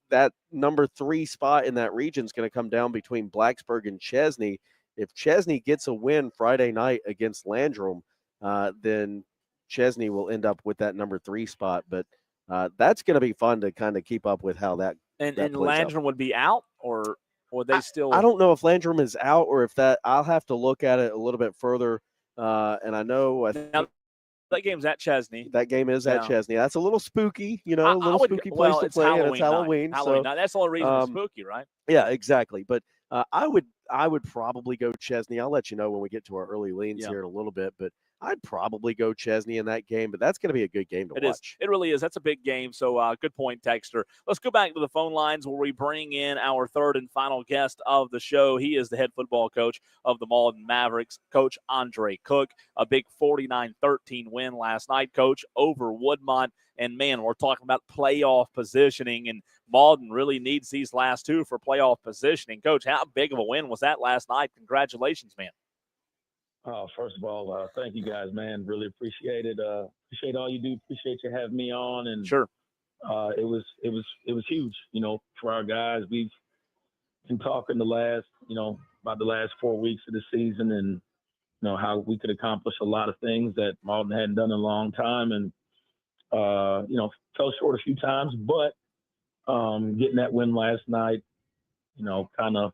that number 3 spot in that region is going to come down between Blacksburg and Chesney. If Chesney gets a win Friday night against Landrum, then Chesney will end up with that number 3 spot. But that's going to be fun to kind of keep up with how that
and
Landrum
out. Would be out, or would they still?
I don't know if Landrum is out or if that. I'll have to look at it a little bit further. And I know
that game's at Chesney.
That game is at Chesney. That's a little spooky, a little spooky place to play, and it's Halloween.
Halloween night. That's the only reason it's spooky, right?
Yeah, exactly. But I would probably go Chesney. I'll let you know when we get to our early leans here in a little bit, but I'd probably go Chesney in that game, but that's going to be a good game to watch.
It really is. That's a big game. So good point, Texter. Let's go back to the phone lines where we bring in our third and final guest of the show. He is the head football coach of the Malden Mavericks, Coach Andre Cook. A big 49-13 win last night, Coach, over Woodmont. And, man, we're talking about playoff positioning, and Malden really needs these last 2 for playoff positioning. Coach, how big of a win was that last night? Congratulations, man.
First of all, thank you guys, man. Really appreciate it. Appreciate all you do. Appreciate you having me on. And
sure,
it was huge, for our guys. We've been talking about the last 4 weeks of the season, and how we could accomplish a lot of things that Malden hadn't done in a long time, and fell short a few times, but getting that win last night, kind of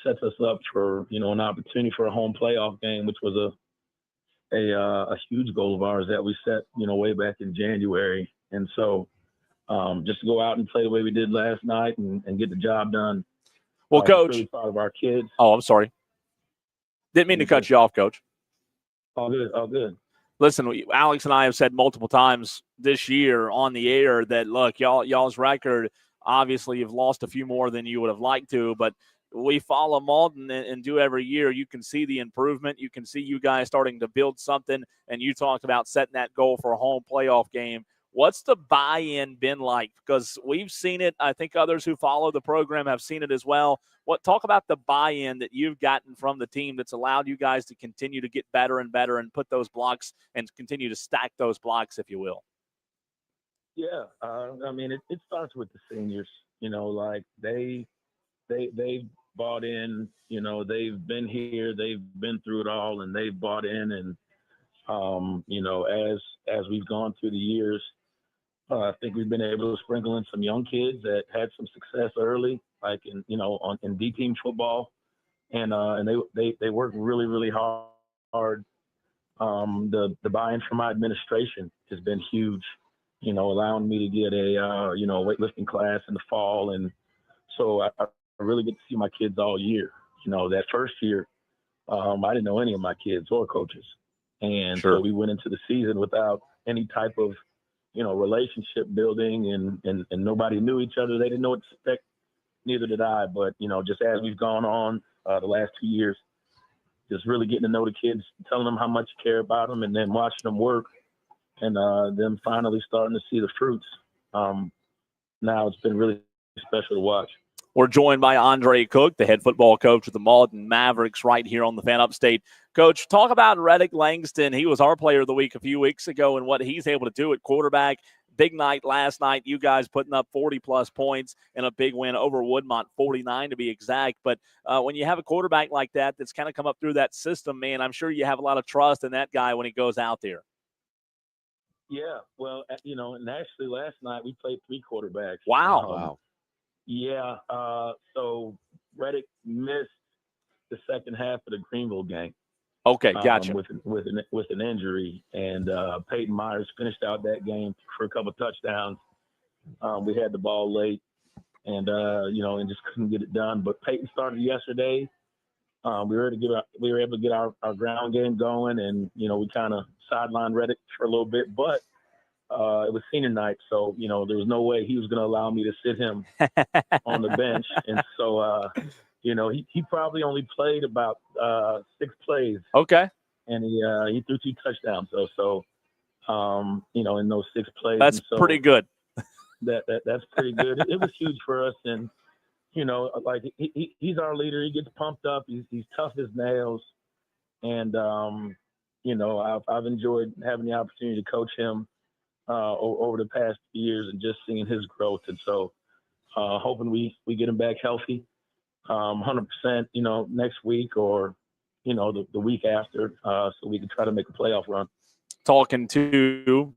sets us up for an opportunity for a home playoff game, which was a huge goal of ours that we set way back in January. And so just to go out and play the way we did last night and get the job done.
Well, Coach,
really proud of our kids.
Oh, I'm sorry, didn't mean to cut you off, Coach.
All good.
Listen, Alex and I have said multiple times this year on the air that, look, y'all's record, obviously you've lost a few more than you would have liked to, but we follow Malden and do every year. You can see the improvement. You can see you guys starting to build something, and you talked about setting that goal for a home playoff game. What's the buy-in been like? Because we've seen it. I think others who follow the program have seen it as well. Talk about the buy-in that you've gotten from the team that's allowed you guys to continue to get better and better and put those blocks and continue to stack those blocks, if you will.
Yeah, I mean, it starts with the seniors. Like they've bought in. They've been here, they've been through it all, and they've bought in. And as we've gone through the years, I think we've been able to sprinkle in some young kids that had some success early, like in D team football, and they work really, really hard. The buy-in from my administration has been huge. Allowing me to get a weightlifting class in the fall, and so I really get to see my kids all year. That first year, I didn't know any of my kids or coaches, and
Sure.
so we went into the season without any type of relationship building, and nobody knew each other. They didn't know what to expect. Neither did I. But just as we've gone on the last 2 years, just really getting to know the kids, telling them how much you care about them, and then watching them work, and them finally starting to see the fruits. Now it's been really special to watch.
We're joined by Andre Cook, the head football coach of the Malden Mavericks, right here on the Fan Upstate. Coach, talk about Reddick Langston. He was our player of the week a few weeks ago, and what he's able to do at quarterback. Big night last night. You guys putting up 40-plus points in a big win over Woodmont, 49 to be exact. But when you have a quarterback like that that's kind of come up through that system, man, I'm sure you have a lot of trust in that guy when he goes out there.
Yeah, well, and actually last night we played 3 quarterbacks.
Wow.
Yeah, so Reddick missed the second half of the Greenville game.
Okay, gotcha.
With an injury, and Peyton Myers finished out that game for a couple of touchdowns. We had the ball late, and and just couldn't get it done. But Peyton started yesterday. We were able to get our ground game going, and we kind of sidelined Reddick for a little bit, but it was senior night, so there was no way he was going to allow me to sit him on the bench, and so he probably only played about 6 plays.
Okay.
And he threw 2 touchdowns. So in those 6 plays.
That's pretty good.
That's pretty good. It was huge for us, and like he's our leader. He gets pumped up. He's tough as nails, and I've enjoyed having the opportunity to coach him over the past few years and just seeing his growth. And so hoping we get him back healthy 100%, next week or, the week after, so we can try to make a playoff run.
Talking to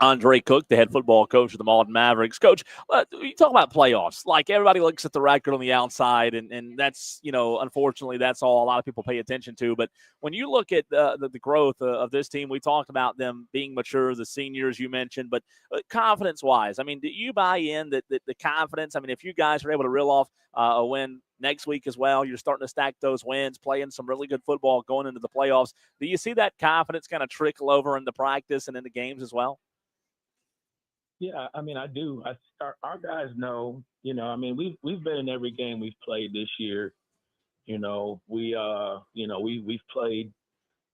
Andre Cook, the head football coach of the Malden Mavericks. Coach, you talk about playoffs. Like, everybody looks at the record on the outside, and that's, unfortunately, that's all a lot of people pay attention to. But when you look at the growth of this team, we talked about them being mature, the seniors you mentioned, but confidence-wise, I mean, do you buy in that the confidence? I mean, if you guys are able to reel off a win next week as well, you're starting to stack those wins, playing some really good football going into the playoffs. Do you see that confidence kind of trickle over into practice and into games as well?
Yeah, I mean, I do. Our guys know, we've been in every game we've played this year. We've played,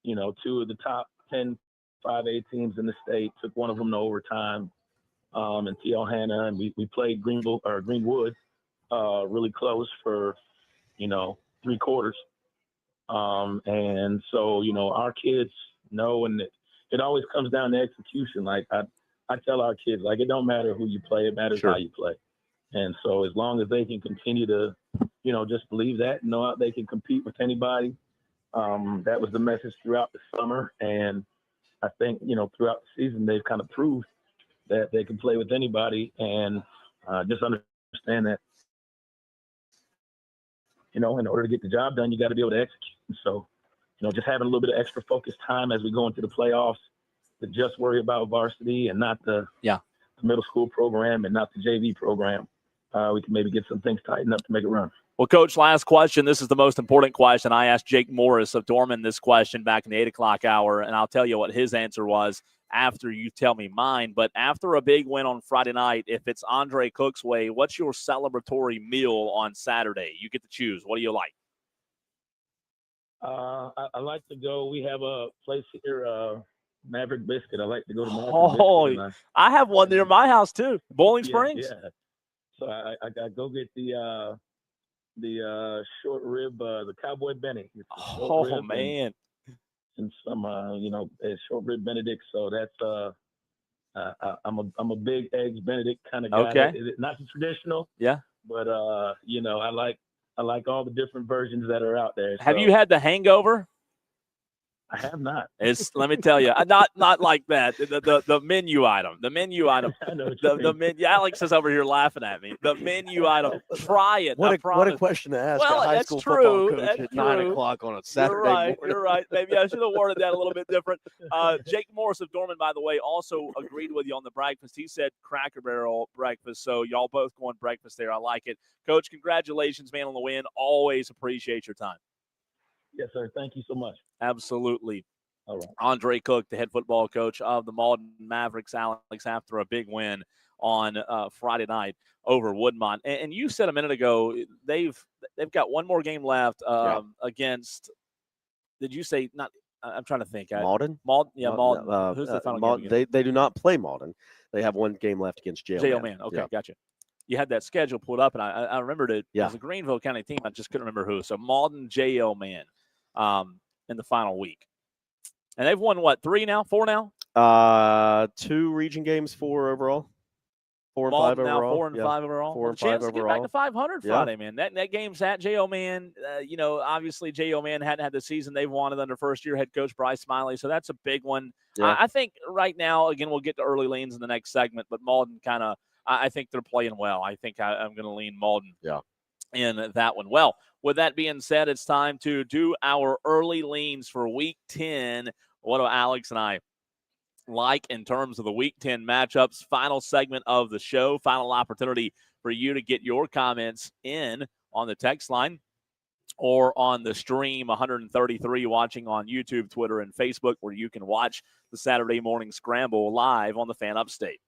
2 of the top 10 5A teams in the state, took one of them to overtime, and T.L. Hanna, and we played Greenwood really close for, 3 quarters. And so, our kids know, and it always comes down to execution. Like, I tell our kids, like, it don't matter who you play, it matters
Sure.
how you play. And so as long as they can continue to, just believe that, know they can compete with anybody. That was the message throughout the summer. And I think, throughout the season, they've kind of proved that they can play with anybody, and just understand that, in order to get the job done, you got to be able to execute. And so, just having a little bit of extra focused time as we go into the playoffs, to just worry about varsity and not the middle school program and not the JV program. We can maybe get some things tightened up to make it run.
Well, Coach, last question. This is the most important question. I asked Jake Morris of Dorman this question back in the 8 o'clock hour, and I'll tell you what his answer was after you tell me mine. But after a big win on Friday night, if it's Andre Cook's way, what's your celebratory meal on Saturday? You get to choose. What do you like?
I like to go. We have a place here Maverick Biscuit. I like to go to Maverick
Oh,
Biscuit. And
I have one near my house too, Bowling Springs.
Yeah. So I go get the short rib, the Cowboy Benny. It's a short
Oh
rib
man,
and some short rib Benedict. So that's I'm a big eggs Benedict kind of guy.
Okay.
Not the traditional.
Yeah.
But I like all the different versions that are out there.
Have you had the Hangover?
I have not.
Let me tell you, not like that. The menu item. The menu item.
I know
the menu. Alex is over here laughing at me. The menu item. Try it.
What
I
a question to ask
Well,
a high
that's
school
true.
football coach
That's
at 9
true.
o'clock on a Saturday
You're right.
morning.
You're right. Maybe I should have worded that a little bit different. Jake Morris of Dorman, by the way, also agreed with you on the breakfast. He said Cracker Barrel breakfast. So y'all both going breakfast there. I like it. Coach, congratulations, man, on the win. Always appreciate your time.
Yes, sir. Thank you so much.
Absolutely.
All right.
Andre Cook, the head football coach of the Malden Mavericks, Alex, after a big win on Friday night over Woodmont. And you said a minute ago they've got one more game left against. Did you say not? I'm trying to think.
Malden?
Malden. Yeah, Malden. Who's the final game again?
They do not play Malden. They have one game left against J.O.
Man. Okay,
yeah.
Gotcha. You had that schedule pulled up, and I remembered it.
Yeah.
It was a Greenville County team. I just couldn't remember who. So Malden, J.O. Man in the final week. And they've won, what, 3 now? 4 now?
2 region games, 4 overall. 4 and
Malden
5
now,
overall.
4 and 5 overall.
4 and 5
chance to
overall.
get back to 500
Yeah.
Friday, man. That game's at J.O. Man. Obviously J.O. Man hadn't had the season they've wanted under first-year head coach Bryce Smiley, so that's a big one.
Yeah.
I think right now, again, we'll get to early leans in the next segment, but Malden kind of – I think they're playing well. I think I'm going to lean Malden in that one. Well, with that being said, it's time to do our early leans for Week 10. What do Alex and I like in terms of the Week 10 matchups? Final segment of the show, final opportunity for you to get your comments in on the text line or on the stream 133 watching on YouTube, Twitter, and Facebook, where you can watch the Saturday Morning Scramble live on the Fan Upstate.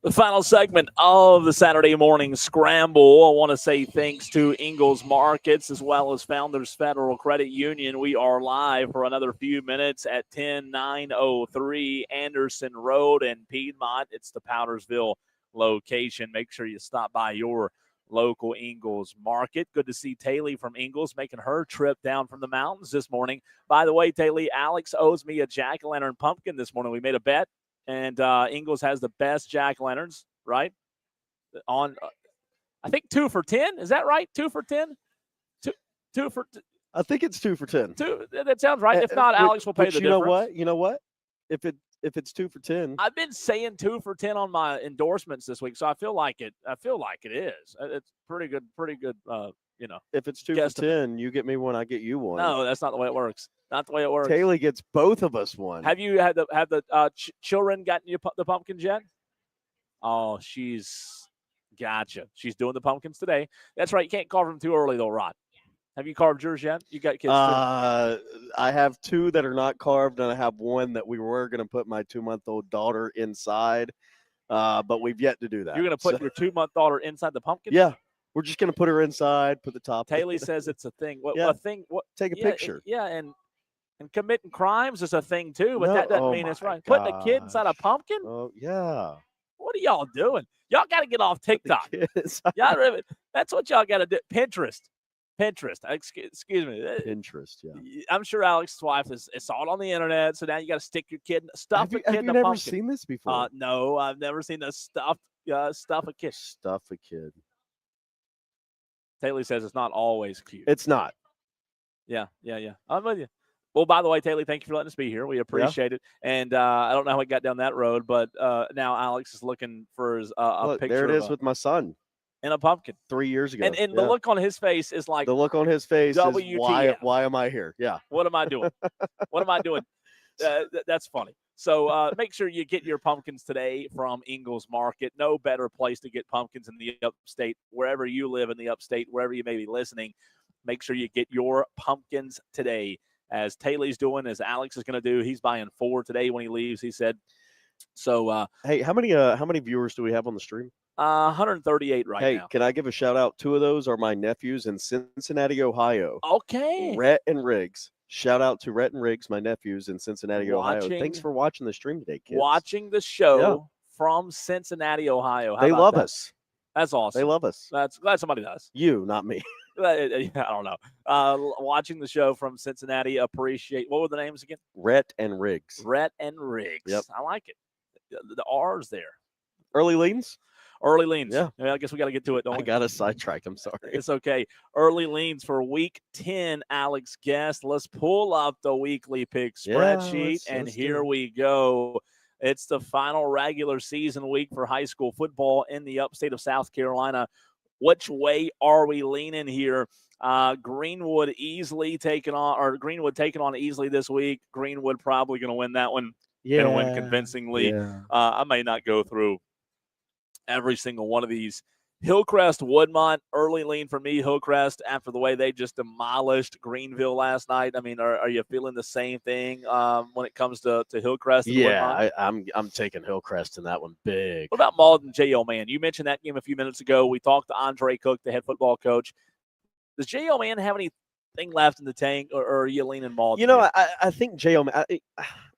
The final segment of the Saturday morning scramble. I want to say thanks to Ingles Markets as well as Founders Federal Credit Union. We are live for another few minutes at 10903 Anderson Road in Piedmont. It's the Powdersville location. Make sure you stop by your local Ingles Market. Good to see Taylor from Ingles making her trip down from the mountains this morning. By the way, Taylor, Alex owes me a jack-o'-lantern pumpkin this morning. We made a bet. And Ingles has the best jack-o'-lanterns, right? On, I think 2 for 10. Is that right? 2 for 10? Two for.
I think it's 2 for 10.
That sounds right. If not, Alex will pay the difference.
You know what? If it's 2 for 10,
I've been saying 2 for 10 on my endorsements this week, so I feel like it. I feel like it is. It's pretty good. Pretty good.
If it's 2 for 10, you get me one, I get you one.
No, that's not the way it works. Not the way it works.
Taylor gets both of us one.
Have you had the children gotten you the pumpkins yet? Oh, she's gotcha. She's doing the pumpkins today. That's right. You can't carve them too early though, Rod. Have you carved yours yet? You got kids too?
I have 2 that are not carved, and I have one that we were going to put my 2-month-old daughter inside, but we've yet to do that.
You're going to put your 2-month daughter inside the pumpkin?
Yeah. We're just going to put her inside, put the top.
Taylor says it's a thing. What
Yeah.
a thing? What?
Take a picture.
And committing crimes is a thing too, but
No,
that doesn't
oh
mean it's
my
right. Putting a kid inside a pumpkin?
Oh, yeah.
What are y'all doing? Y'all got to get off TikTok. Y'all, that's what y'all got to do. Pinterest. Excuse me.
Pinterest, yeah.
I'm sure Alex's wife saw it on the internet, so now you got to stick your kid, stuff a kid
Have
in
you
a
never
pumpkin.
seen this before?
No, I've never seen a stuff a kid.
Stuff a kid.
Taylor says it's not always cute.
It's not.
Yeah. I'm with you. Well, by the way, Taylor, thank you for letting us be here. We appreciate it. And I don't know how we got down that road, but now Alex is looking for his, a
Look,
picture
there it is
of
with my son
in a pumpkin
3 years ago.
And the look on his face is like
the look on his face is
WTF.
why am I here? Yeah.
What am I doing? What am I doing? That's funny. So make sure you get your pumpkins today from Ingles Market. No better place to get pumpkins in the upstate, wherever you live in the upstate, wherever you may be listening. Make sure you get your pumpkins today. As Taylor's doing, as Alex is going to do. He's buying 4 today when he leaves, he said. So,
hey, how many viewers do we have on the stream?
138 right now.
Hey, can I give a shout out? 2 of those are my nephews in Cincinnati, Ohio.
Okay.
Rhett and Riggs. Shout out to Rhett and Riggs, my nephews in Cincinnati, Ohio. Thanks for watching the stream today, kids.
Watching the show from Cincinnati, Ohio.
They love us.
That's awesome.
They love us.
That's glad somebody does.
You, not me.
I don't know. Watching the show from Cincinnati, appreciate. What were the names again?
Rhett and Riggs.
Rhett and Riggs.
Yep.
I like it. The R's there.
Early leans?
Early leans.
Yeah.
I guess we got to get to it, don't we?
I got us sidetracked. I'm sorry.
It's okay. Early leans for week 10, Alex Guest. Let's pull up the weekly pick spreadsheet, and here we go. It's the final regular season week for high school football in the upstate of South Carolina. Which way are we leaning here? Greenwood taking on easily this week. Greenwood probably going to win that one. Going to win convincingly.
Yeah.
I may not go through every single one of these. Hillcrest, Woodmont, early lean for me. Hillcrest, after the way they just demolished Greenville last night. I mean, are you feeling the same thing when it comes to Hillcrest? And
Yeah,
Woodmont?
I'm taking Hillcrest in that one big.
What about Malden J.O. Man? You mentioned that game a few minutes ago. We talked to Andre Cook, the head football coach. Does J.O. Man have anything left in the tank, or are you leaning Malden?
You know, I think J.O. Man,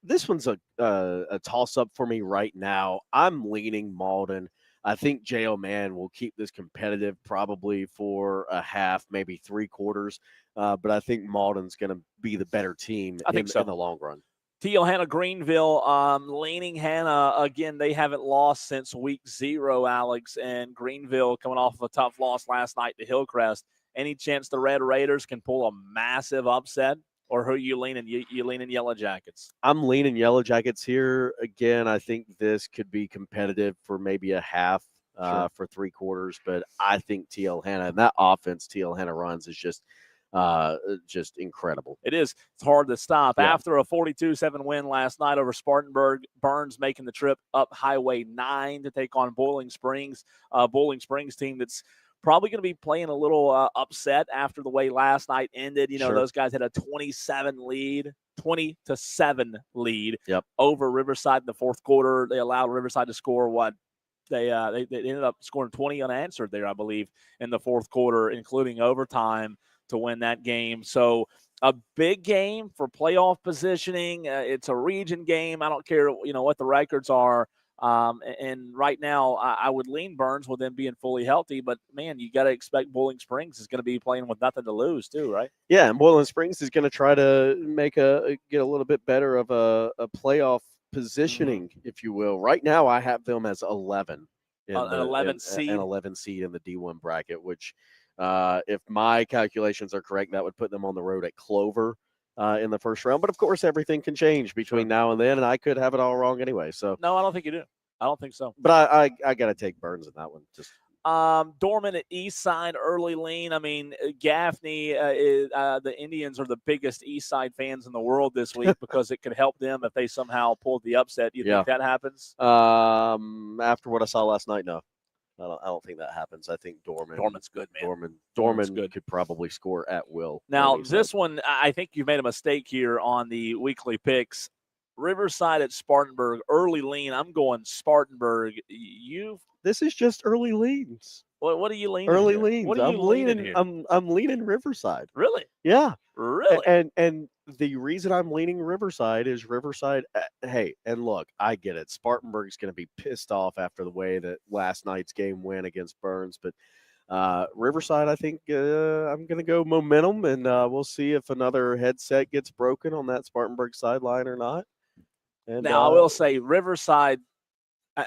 this one's a toss-up for me right now. I'm leaning Malden. I think J.O. Man will keep this competitive probably for a half, maybe 3 quarters. But I think Malden's going to be the better team in the long run.
T.L. Hanna Greenville, leaning Hanna, again, they haven't lost since week 0, Alex, and Greenville coming off of a tough loss last night to Hillcrest. Any chance the Red Raiders can pull a massive upset? Or who are you leaning? You leaning Yellow Jackets?
I'm leaning Yellow Jackets here. Again, I think this could be competitive for maybe a half for 3 quarters. But I think T.L. Hanna and that offense T.L. Hanna runs is just incredible.
It is. It's hard to stop.
Yeah.
After a 42-7 win last night over Spartanburg, Burns making the trip up Highway 9 to take on Boiling Springs. Boiling Springs team that's probably going to be playing a little upset after the way last night ended. You know, those guys had a 20-7 lead
yep.
over Riverside in the fourth quarter. They allowed Riverside to score, They ended up scoring 20 unanswered there, I believe, in the fourth quarter, including overtime, to win that game. So a big game for playoff positioning. It's a region game. I don't care, what the records are. And right now, I would lean Burns with them being fully healthy. But, man, you got to expect Bowling Springs is going to be playing with nothing to lose too, right?
Yeah, and Boiling Springs is going to try to get a little bit better of a playoff positioning, if you will. Right now, I have them as 11.
An 11 seed?
An 11 seed in the D1 bracket, which, if my calculations are correct, that would put them on the road at Clover in the first round. But, of course, everything can change between now and then, and I could have it all wrong anyway. So
No, I don't think you do. I don't think so.
But I got to take Burns in that one. Just
Dorman at East Side, early lean. I mean, Gaffney, the Indians are the biggest East Side fans in the world this week because it could help them if they somehow pulled the upset. Do you think that happens?
After what I saw last night, no. I don't think that happens. I think
Dorman's good, man.
Dorman
good.
could probably score at will.
Now, this one, I think you've made a mistake here on the weekly picks. Riverside at Spartanburg, early lean. I'm going Spartanburg.
This is just early leans.
What are you leaning?
Early
here?
leans.
What are you leaning here?
I'm leaning Riverside.
Really?
Yeah.
Really?
And the reason I'm leaning Riverside is Riverside. Hey, and look, I get it. Spartanburg's going to be pissed off after the way that last night's game went against Burns, but Riverside, I think I'm going to go momentum, and we'll see if another headset gets broken on that Spartanburg sideline or not. And
now, I will say Riverside,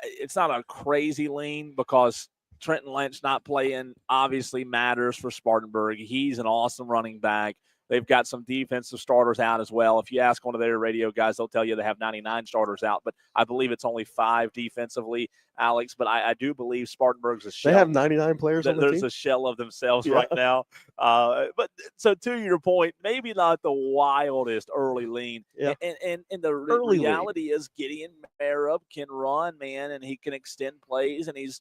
it's not a crazy lean because Trenton Lynch not playing obviously matters for Spartanburg. He's an awesome running back. They've got some defensive starters out as well. If you ask one of their radio guys, they'll tell you they have 99 starters out, but I believe it's only 5 defensively, Alex. But I do believe Spartanburg's a shell.
They have 99 players on the team?
There's a shell of themselves right now. But so to your point, maybe not the wildest early lean.
Yeah.
And the reality is Gideon Marab can run, man, and he can extend plays, and he's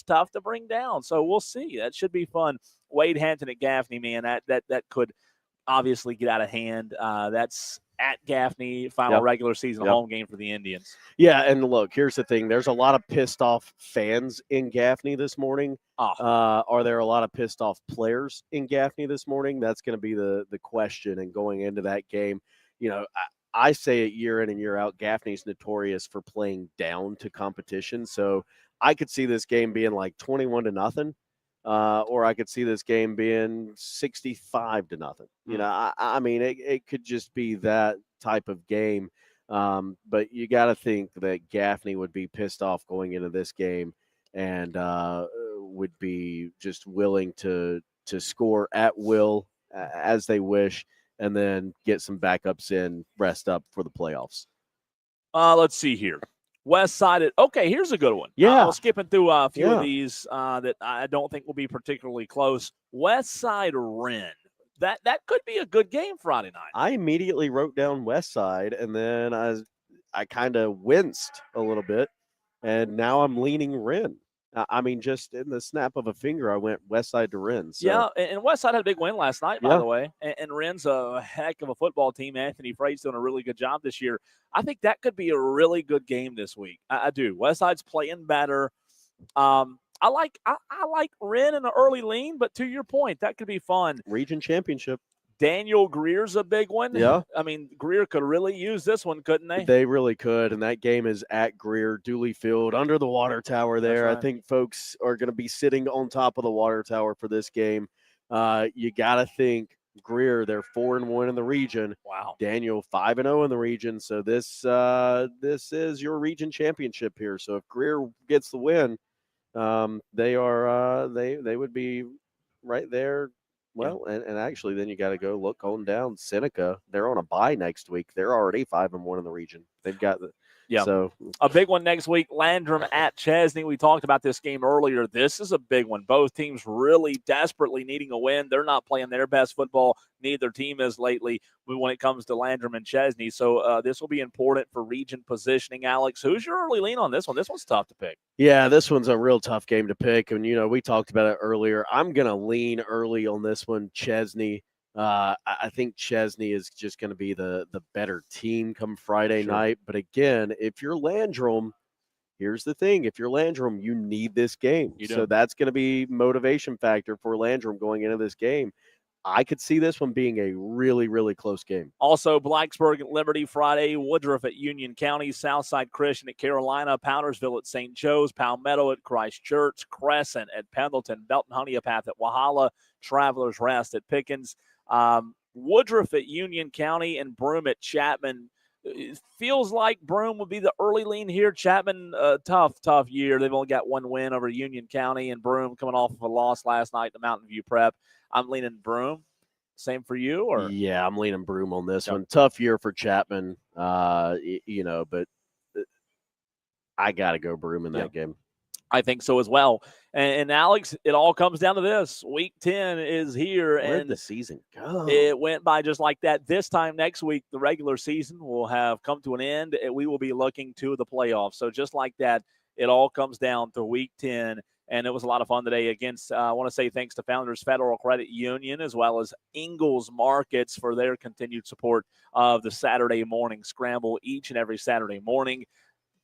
tough to bring down. So we'll see. That should be fun. Wade Hampton at Gaffney, man, that could obviously get out of hand. That's at Gaffney, final regular season home game for the Indians.
Yeah, and look, here's the thing. There's a lot of pissed off fans in Gaffney this morning. Are there a lot of pissed off players in Gaffney this morning? That's going to be the question. And going into that game, I say it year in and year out, Gaffney's notorious for playing down to competition. So I could see this game being like 21-0. Or I could see this game being 65-0. I mean, it could just be that type of game. But you got to think that Gaffney would be pissed off going into this game and would be just willing to score at will as they wish, and then get some backups in, rest up for the playoffs.
Let's see here. West Side. Okay, here's a good one.
Yeah.
I was skipping through a few of these that I don't think will be particularly close. West Side Wren. That could be a good game Friday night.
I immediately wrote down West Side, and then I kind of winced a little bit, and now I'm leaning Wren. I mean, just in the snap of a finger, I went West Side to Wren. So.
Yeah, and West Side had a big win last night, by the way. And Wren's a heck of a football team. Anthony Freight's doing a really good job this year. I think that could be a really good game this week. I do. West Side's playing better. I like Wren in the early lean, but to your point, that could be fun.
Region championship.
Daniel Greer's a big one.
Yeah.
I mean, Greer could really use this one, couldn't they?
They really could, and that game is at Greer, Dooley Field, under the water tower there.
Right.
I think folks are going to be sitting on top of the water tower for this game. You got to think Greer, they're 4-1 in the region.
Wow.
Daniel 5-0 in the region. So this is your region championship here. So if Greer gets the win, they would be right there. Well, and actually, then you got to go look on down Seneca. They're on a bye next week. They're already 5-1 in the region. They've got the So
a big one next week. Landrum at Chesney. We talked about this game earlier. This is a big one. Both teams really desperately needing a win. They're not playing their best football. Neither team is lately when it comes to Landrum and Chesney. So this will be important for region positioning. Alex, who's your early lean on this one? This one's tough to pick.
Yeah, this one's a real tough game to pick. And, we talked about it earlier. I'm going to lean early on this one, Chesney. I think Chesney is just going to be the better team come Friday night. But again, if you're Landrum, here's the thing. If you're Landrum, you need this game.
You
So
do.
that's going to be motivation factor for Landrum going into this game. I could see this one being a really, really close game.
Also, Blacksburg at Liberty Friday, Woodruff at Union County, Southside Christian at Carolina, Powdersville at St. Joe's, Palmetto at Christ Church, Crescent at Pendleton, Belton Honeypath at Wahala, Travelers Rest at Pickens, Woodruff at Union County, and Broome at Chapman. It feels like Broome would be the early lean here. Chapman, tough year. They've only got one win over Union County, and Broome coming off of a loss last night to Mountain View Prep. I'm leaning Broome. Same for you, or
Yeah, I'm leaning Broome on this
Yep.
one. Tough year for Chapman, but I got to go Broome in that game.
I think so as well. And Alex, it all comes down to this: Week 10 is here,
Where'd
and
the season go?
it went by just like that. This time next week, the regular season will have come to an end, and we will be looking to the playoffs. So just like that, it all comes down to Week 10. And it was a lot of fun today against, I want to say thanks to Founders Federal Credit Union as well as Ingalls Markets for their continued support of the Saturday morning scramble each and every Saturday morning.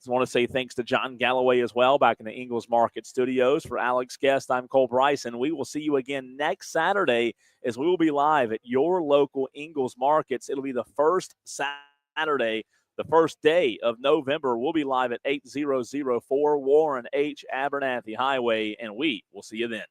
I want to say thanks to John Galloway as well back in the Ingalls Market Studios. For Alex Guest, I'm Cole Bryson. We will see you again next Saturday as we will be live at your local Ingalls Markets. It'll be the first Saturday, the first day of November. We'll be live at 8004 Warren H. Abernathy Highway, and we will see you then.